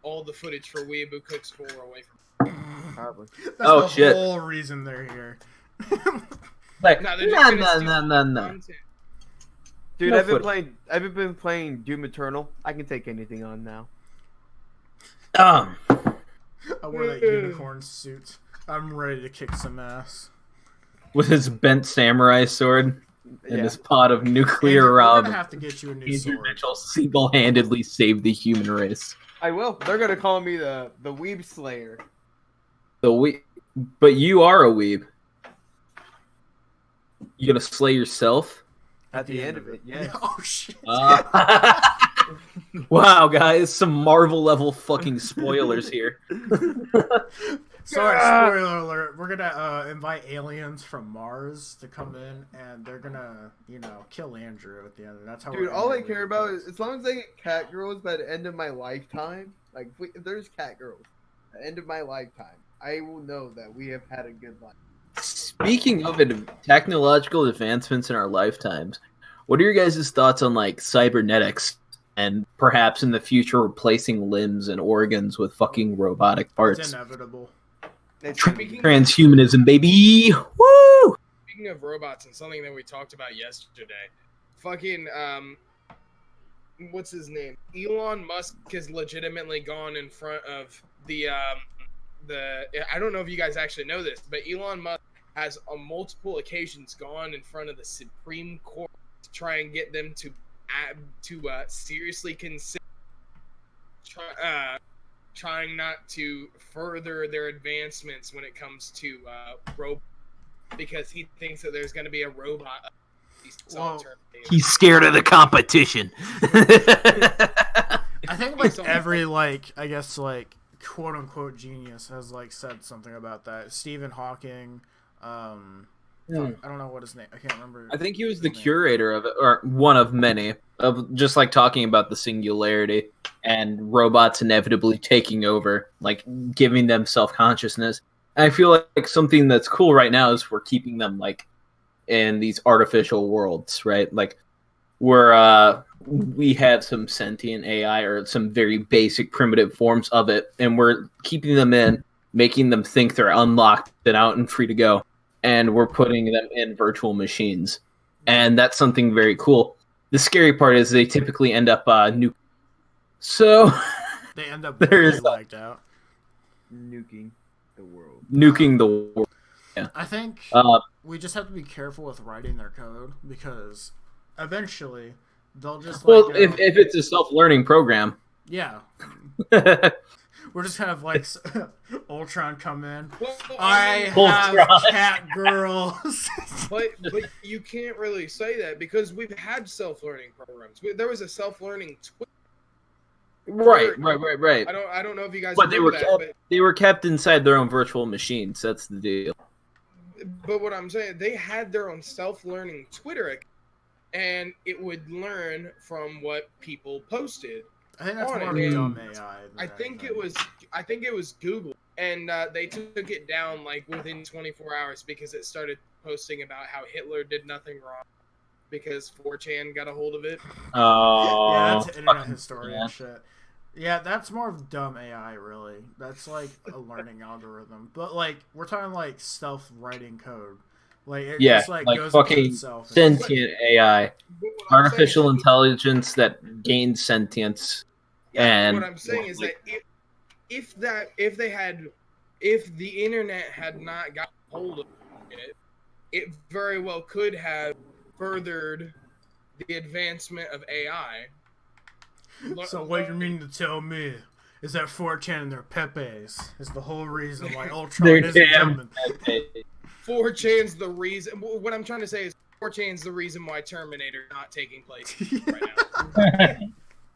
all the footage for Weeaboo Cooks 4 away from. Probably. That's the whole reason they're here. Like, No. Dude, No I've been playing Doom Eternal. I can take anything on now. I wear that unicorn suit. I'm ready to kick some ass. With his bent samurai sword and his pot of nuclear We're gonna have to get you a new Andrew sword. Mitchell single-handedly saved the human race. I will. They're gonna call me the Weeb Slayer. But you are a weeb. You gonna slay yourself? At the end of it, yeah. Oh shit! Wow, guys, some Marvel level fucking spoilers here. Sorry, spoiler alert. We're gonna invite aliens from Mars to come in, and they're gonna, kill Andrew at the end. That's how. Dude, all I care about is as long as I get cat girls by the end of my lifetime. Like, if there's cat girls at the end of my lifetime, I will know that we have had a good life. Speaking of technological advancements in our lifetimes, what are your guys' thoughts on like cybernetics and perhaps in the future replacing limbs and organs with fucking robotic parts? It's inevitable. Transhumanism, baby! Woo! speaking of robots and something that we talked about yesterday, fucking what's his name? Elon Musk has legitimately gone in front of the I don't know if you guys actually know this, but Elon Musk has on multiple occasions gone in front of the Supreme Court to try and get them to seriously consider trying not to further their advancements when it comes to robots, because he thinks that there's going to be a robot. He's scared of the competition. I think like every I guess quote unquote genius has said something about that. Stephen Hawking. I don't know what his name. I can't remember. I think he was the curator of it, or one of many, of just talking about the singularity and robots inevitably taking over, giving them self-consciousness. And I feel like something that's cool right now is we're keeping them in these artificial worlds, right? We have some sentient AI or some very basic primitive forms of it, and we're keeping them in, making them think they're unlocked and out and free to go. And we're putting them in virtual machines. And that's something very cool. The scary part is they typically end up nuke. So they end up lagged out. Nuking the world. Nuking the world. Yeah. I think we just have to be careful with writing their code, because eventually they'll just if it's a self-learning program. Yeah. We're just kind of Ultron come in. Well, I have cat girls. but you can't really say that, because we've had self-learning programs. There was a self-learning Twitter. Right. I don't know if you guys. But they were kept inside their own virtual machines. That's the deal. But what I'm saying, they had their own self-learning Twitter account, and it would learn from what people posted. I think that's more of a dumb AI. I think it was Google, and they took it down within 24 hours because it started posting about how Hitler did nothing wrong, because 4chan got a hold of it. Oh, yeah, that's internet historian shit. Yeah, that's more of dumb AI, really. That's a learning algorithm, but we're talking self-writing code. Just goes fucking itself. sentient AI, artificial intelligence that gains sentience. Yeah, and what I'm saying is that if the internet had not got hold of it, it very well could have furthered the advancement of AI. So what you mean to tell me is that 4chan and their Pepes is the whole reason why Ultron isn't coming? 4chan's the reason. What I'm trying to say is 4chan's the reason why Terminator not taking place right now.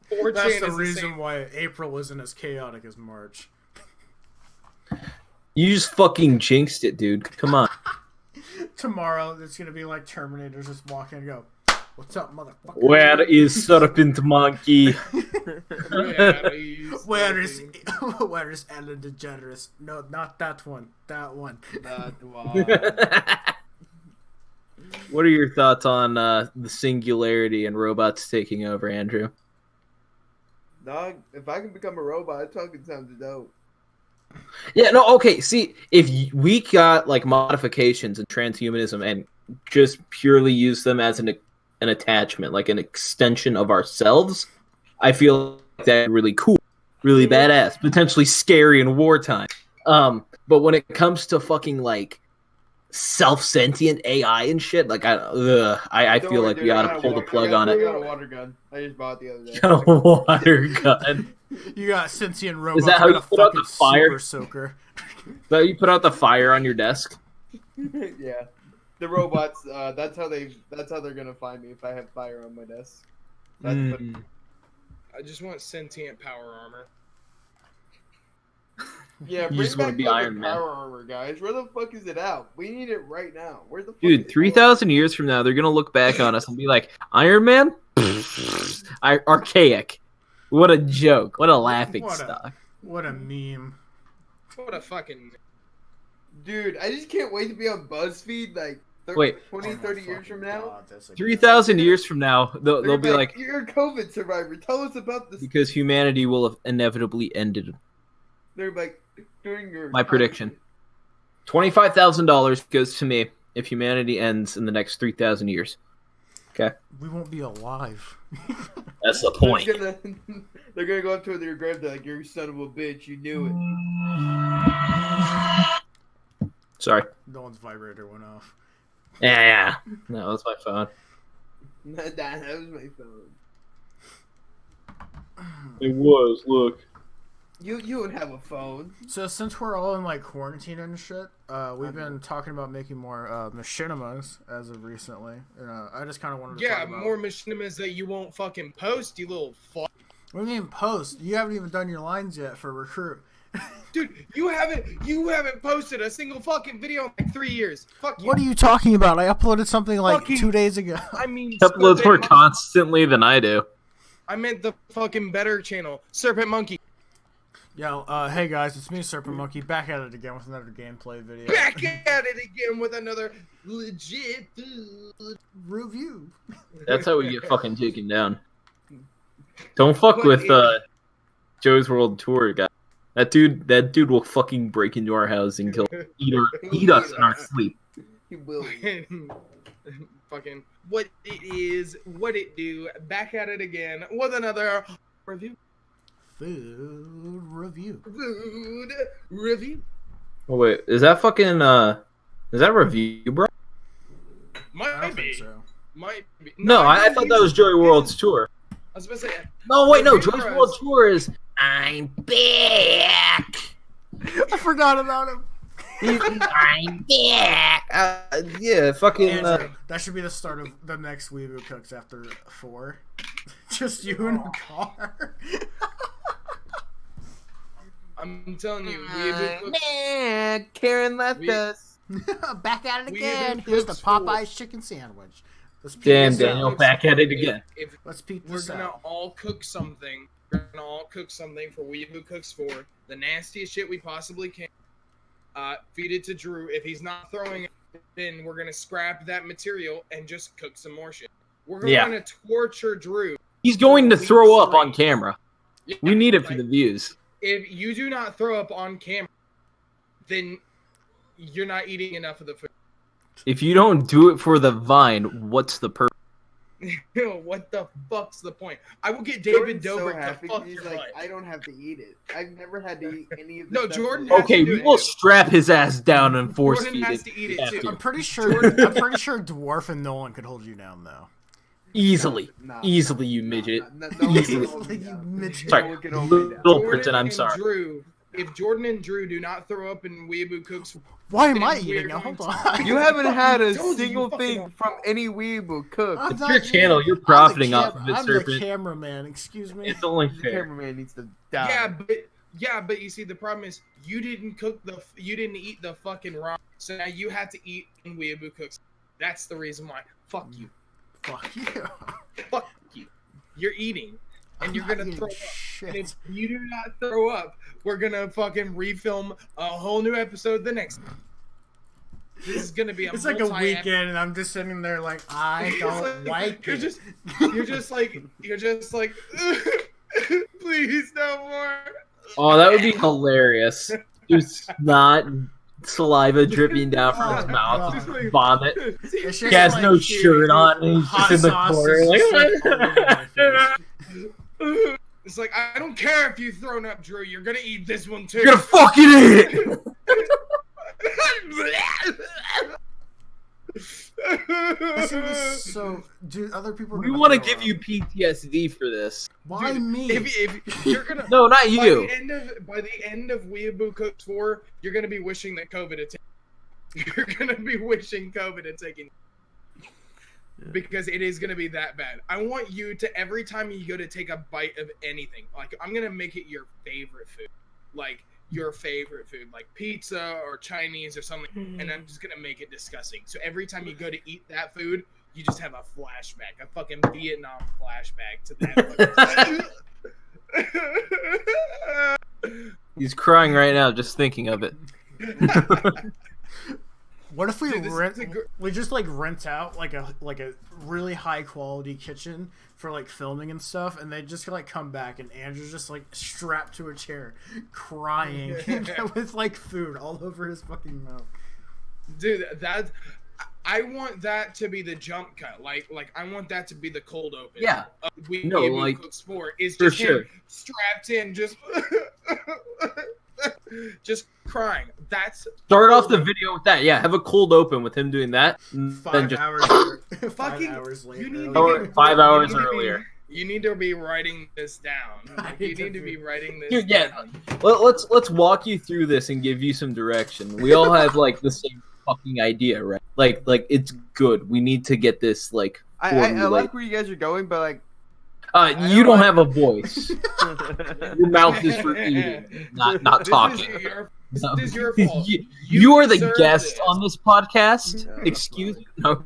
4chan That's the is reason why April isn't as chaotic as March. You just fucking jinxed it, dude. Come on. Tomorrow, it's going to be Terminators just walking and go, "What's up, motherfucker? Where is Serpent Monkey? Where is Ellen DeGeneres? No, not that one. That one. That one. What are your thoughts on the singularity and robots taking over, Andrew? Dog, if I can become a robot, it fucking sounds dope. Yeah, no, okay. See, if we got modifications and transhumanism and just purely use them as an attachment, an extension of ourselves, I feel that's really cool, really badass, potentially scary in wartime. But when it comes to fucking self-sentient AI and shit, I feel like we ought to pull the plug on it. I got a water gun. I just bought it the other day. You got a water gun. You got sentient robots. Is that how you put out the fire? Super soaker. So you put out the fire on your desk? Yeah. The robots, that's how they're gonna find me if I have fire on my desk. I just want sentient power armor. Yeah, You just want to be Iron Man. Power armor, guys. Where the fuck is it out? We need it right now. Where the fuck Dude, 3,000 years from now, they're gonna look back on us and be like, Iron Man? Archaic. What a joke. What a laughing stock. What a meme. What a fucking... Dude, I just can't wait to be on BuzzFeed 30 years from now. 3,000 years from now, they'll be like, "You're a COVID survivor. Tell us about this." Because humanity will have inevitably ended. They're during your My prediction. $25,000 goes to me if humanity ends in the next 3,000 years. Okay, We won't be alive. that's the point. They're gonna go up to their grave. They're like, "You son of a bitch, you knew it." Sorry. No one's vibrator went off. Yeah. No, that's my phone. that was my phone. It was. Look. You would have a phone. So since we're all in like quarantine and shit, we've been talking about making more machinimas as of recently. I just kind of wanted to talk about... more machinimas that you won't fucking post, you little fuck. What do you mean post? You haven't even done your lines yet for recruit. Dude, you haven't posted a single fucking video in like 3 years. Fuck you. What are you talking about? I uploaded something like Fucking- 2 days ago. I mean, Uploads more Serpent constantly than I do. I meant the fucking better channel, Serpent Monkey. Yo, hey guys, it's me, Serpent Monkey, back at it again with another gameplay video. Back at it again with another legit food Review. That's how we get fucking taken down. Don't fuck with Joe's World Tour guy. That dude will fucking break into our house and eat us in our sleep. He will. Fucking what it is, what it do. Back at it again with another review. Food review. Food review. Oh wait, is that fucking is that review, bro? I Might don't be. think so. Might be. No, I thought that was Joey World's tour. I was about to say. No, wait, no, Review Joey's Bros. World Tour is I'm back. I forgot about him. I'm back. Yeah, fucking. Andrew, that should be the start of the next Weeaboo Cooks after 4. Just you in a car. I'm telling you, Weeaboo Cooks. Man, Karen left We- us. Back at it Weeaboo again. Here's the Cooks Popeye's chicken sandwich. Let's peep Damn, this Daniel, out. back at it again. If Let's peep we're this gonna out. all cook something, we're gonna all cook something for Weeaboo Cooks 4. The nastiest shit we possibly can. Feed it to Drew. If he's not throwing it, then we're gonna scrap that material and just cook some more shit. We're gonna torture Drew. He's going to Week throw up 3. on camera. We need it for the views. If you do not throw up on camera, then you're not eating enough of the food. If you don't do it for the Vine, what's the purpose? What the fuck's the point? I will get David Jordan's Dobrik happy. to fuck He's your like, butt. I don't have to eat it. I've never had to eat any of the No, stuff Jordan that- has Okay, to do we it. will strap his ass down and force Jordan feed has it. to eat We it have too. to. I'm pretty sure Dwarf and Nolan could hold you down though. Easily. Nah, Easily, you midget. No one can Easily. hold me You down. midget. Sorry, No one can hold me down. little Jordan Britain, I'm and sorry. Drew, if Jordan and Drew do not throw up in Weeaboo Cooks, Why am I Then eating? we're Now, hold going on. You haven't had a Told you, single you fucking thing don't. from any weeaboo cook. I'm It's not your eating. channel, you're I'm the profiting off of it, I'm the Serpent. cameraman. Excuse me. It's only The fair. cameraman needs to die. but you see the problem is you didn't eat the fucking raw, so now you have to eat in Weeaboo Cooks. That's the reason why. Fuck you. Fuck you. Fuck you. You're eating, and I'm you're not gonna eating throw up. shit. And if you do not throw up, we're gonna fucking refilm a whole new episode the next. This is gonna be a It's like a multi-ep- weekend, and I'm just sitting there like, I don't like you're it. just like please no more. Oh, that would be hilarious. Just not saliva dripping down from his Oh, mouth, God. just vomit. It's He just has like no shirt on, and he's hot just in the sauce corner. is Like, just, like, all over my face. It's like I don't care if you've thrown up, Drew. You're gonna eat this one too. you're gonna fucking eat it! Listen, this is so, dude, other people are We gonna want to throw give up. you PTSD for this. Why Dude, me? if you're gonna No, not by you. the end of Weeaboo Cooks 4, you're gonna be wishing that COVID had taken. You're gonna be wishing COVID had taken. Because it is gonna be that bad. I want you to every time you go to take a bite of anything, like I'm gonna make it your favorite food, like your favorite food, like pizza or Chinese or something, and I'm just gonna make it disgusting. So every time you go to eat that food, you just have a flashback, a fucking Vietnam flashback to that. He's crying right now just thinking of it. What if we Dude, this is a we just like rent out like a really high quality kitchen for like filming and stuff, and they just like come back and Andrew's just like strapped to a chair, crying with like food all over his fucking mouth. Dude, that I want that to be the jump cut. Like I want that to be the cold open. Yeah. Like Cook Sport is for just sure. him strapped in, just crying. That's Start off the video with that. Yeah, have a cold open with him doing that. Then 5 just hours. fucking 5 hours later. You need Or 5 hours earlier. You need to be writing this down. You need to be writing this Dude, yeah. down. Let's walk you through this and give you some direction. We all have like the same fucking idea, right? Like it's good. We need to get this like. I like where you guys are going, but like. You don't have a voice. Your mouth is for eating, not talking. This is your fault. You are the deserve guest this. on this podcast. Excuse me. No.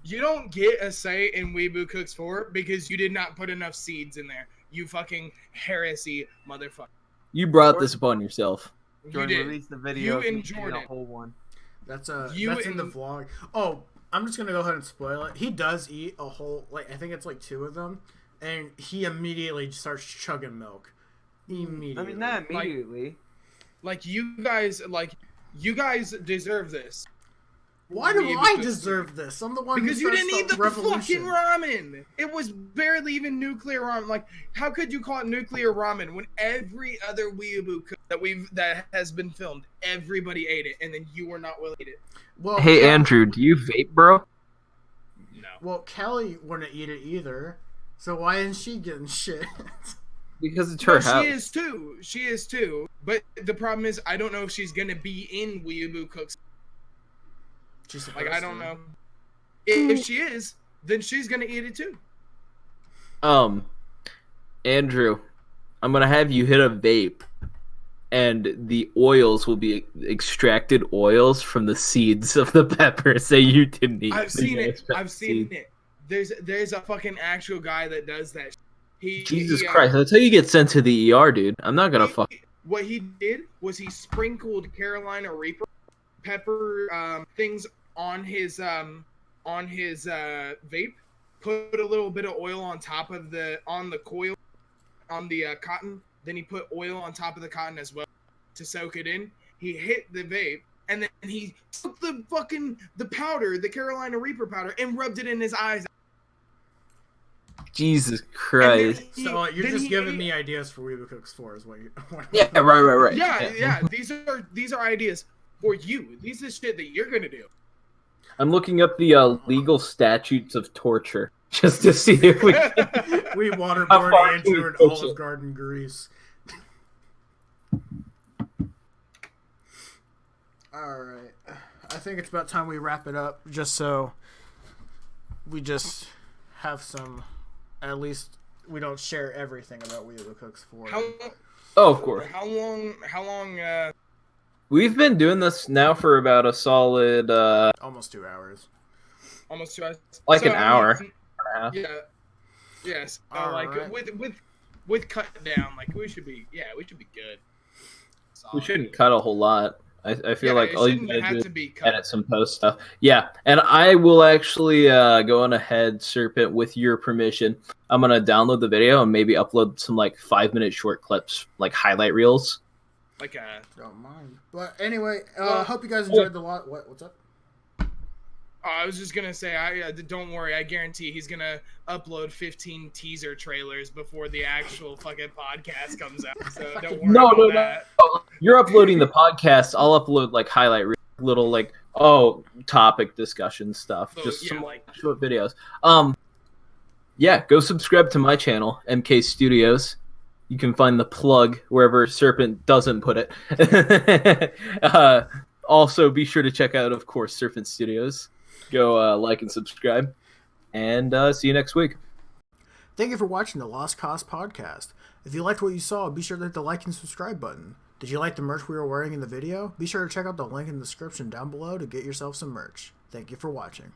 You don't get a say in Weeaboo Cooks 4 because you did not put enough seeds in there. You fucking heresy motherfucker. You brought this upon yourself. You did. Release the video. You and Jordan. A whole one. That's in the vlog. Oh, I'm just gonna go ahead and spoil it. He does eat a whole, like, I think it's like 2 of them, and he immediately starts chugging milk. Immediately. I mean, not immediately. You guys deserve this. Why do I deserve this? I'm the one because who you didn't eat the revolution. fucking ramen. It was barely even nuclear ramen. Like, how could you call it nuclear ramen when every other weeaboo cook that has been filmed, everybody ate it, and then you were not willing to eat it? Well, Hey Andrew, do you vape, bro? No. Well, Kelly wouldn't eat it either. So why isn't she getting shit? Because it's her house. She is too. But the problem is, I don't know if she's gonna be in Weeaboo Cooks. She's like, I don't know. If she is, then she's gonna eat it too. Andrew, I'm gonna have you hit a vape, and the oils will be extracted oils from the seeds of the peppers that you didn't eat. I've seen it. There's a fucking actual guy that does that. Jesus Christ, that's how you get sent to the ER, dude. I'm not gonna fuck. What he did was he sprinkled Carolina Reaper pepper things on his vape, put a little bit of oil on top of the coil on the cotton, then he put oil on top of the cotton as well to soak it in. He hit the vape, and then he took the powder, the Carolina Reaper powder, and rubbed it in his eyes. Jesus Christ. So you're just giving me ideas for Weeaboo Cooks 4 is what you Yeah, right. Yeah. These are ideas for you. These is shit that you're gonna do. I'm looking up the legal statutes of torture just to see if we we waterboard Andrew in Olive Garden grease. Alright. I think it's about time we wrap it up, just so we just have some, at least we don't share everything about Weeaboo Cooks 4. Oh, of course. How long We've been doing this now for about a solid almost 2 hours. Almost 2 hours. Like an hour. Yeah. Yes. Right. With cut down, like we should be good. We shouldn't cut a whole lot. I feel like all you gotta do is edit some post stuff. Yeah, and I will actually go on ahead, Serpent, with your permission. I'm gonna download the video and maybe upload some like 5-minute short clips, like highlight reels. Don't mind. But anyway, hope you guys enjoyed the lot. What's up? I was just gonna say, don't worry. I guarantee he's gonna upload 15 teaser trailers before the actual fucking podcast comes out. So don't worry about that. No. You're uploading the podcast. I'll upload like highlight reels, little like topic discussion stuff, just some like short videos. Yeah, go subscribe to my channel, MK Studios. You can find the plug wherever Serpent doesn't put it. Also, be sure to check out, of course, Serpent Studios. Go like and subscribe, and see you next week. Thank you for watching the Lost Cause podcast. If you liked what you saw, be sure to hit the like and subscribe button. Did you like the merch we were wearing in the video? Be sure to check out the link in the description down below to get yourself some merch. Thank you for watching.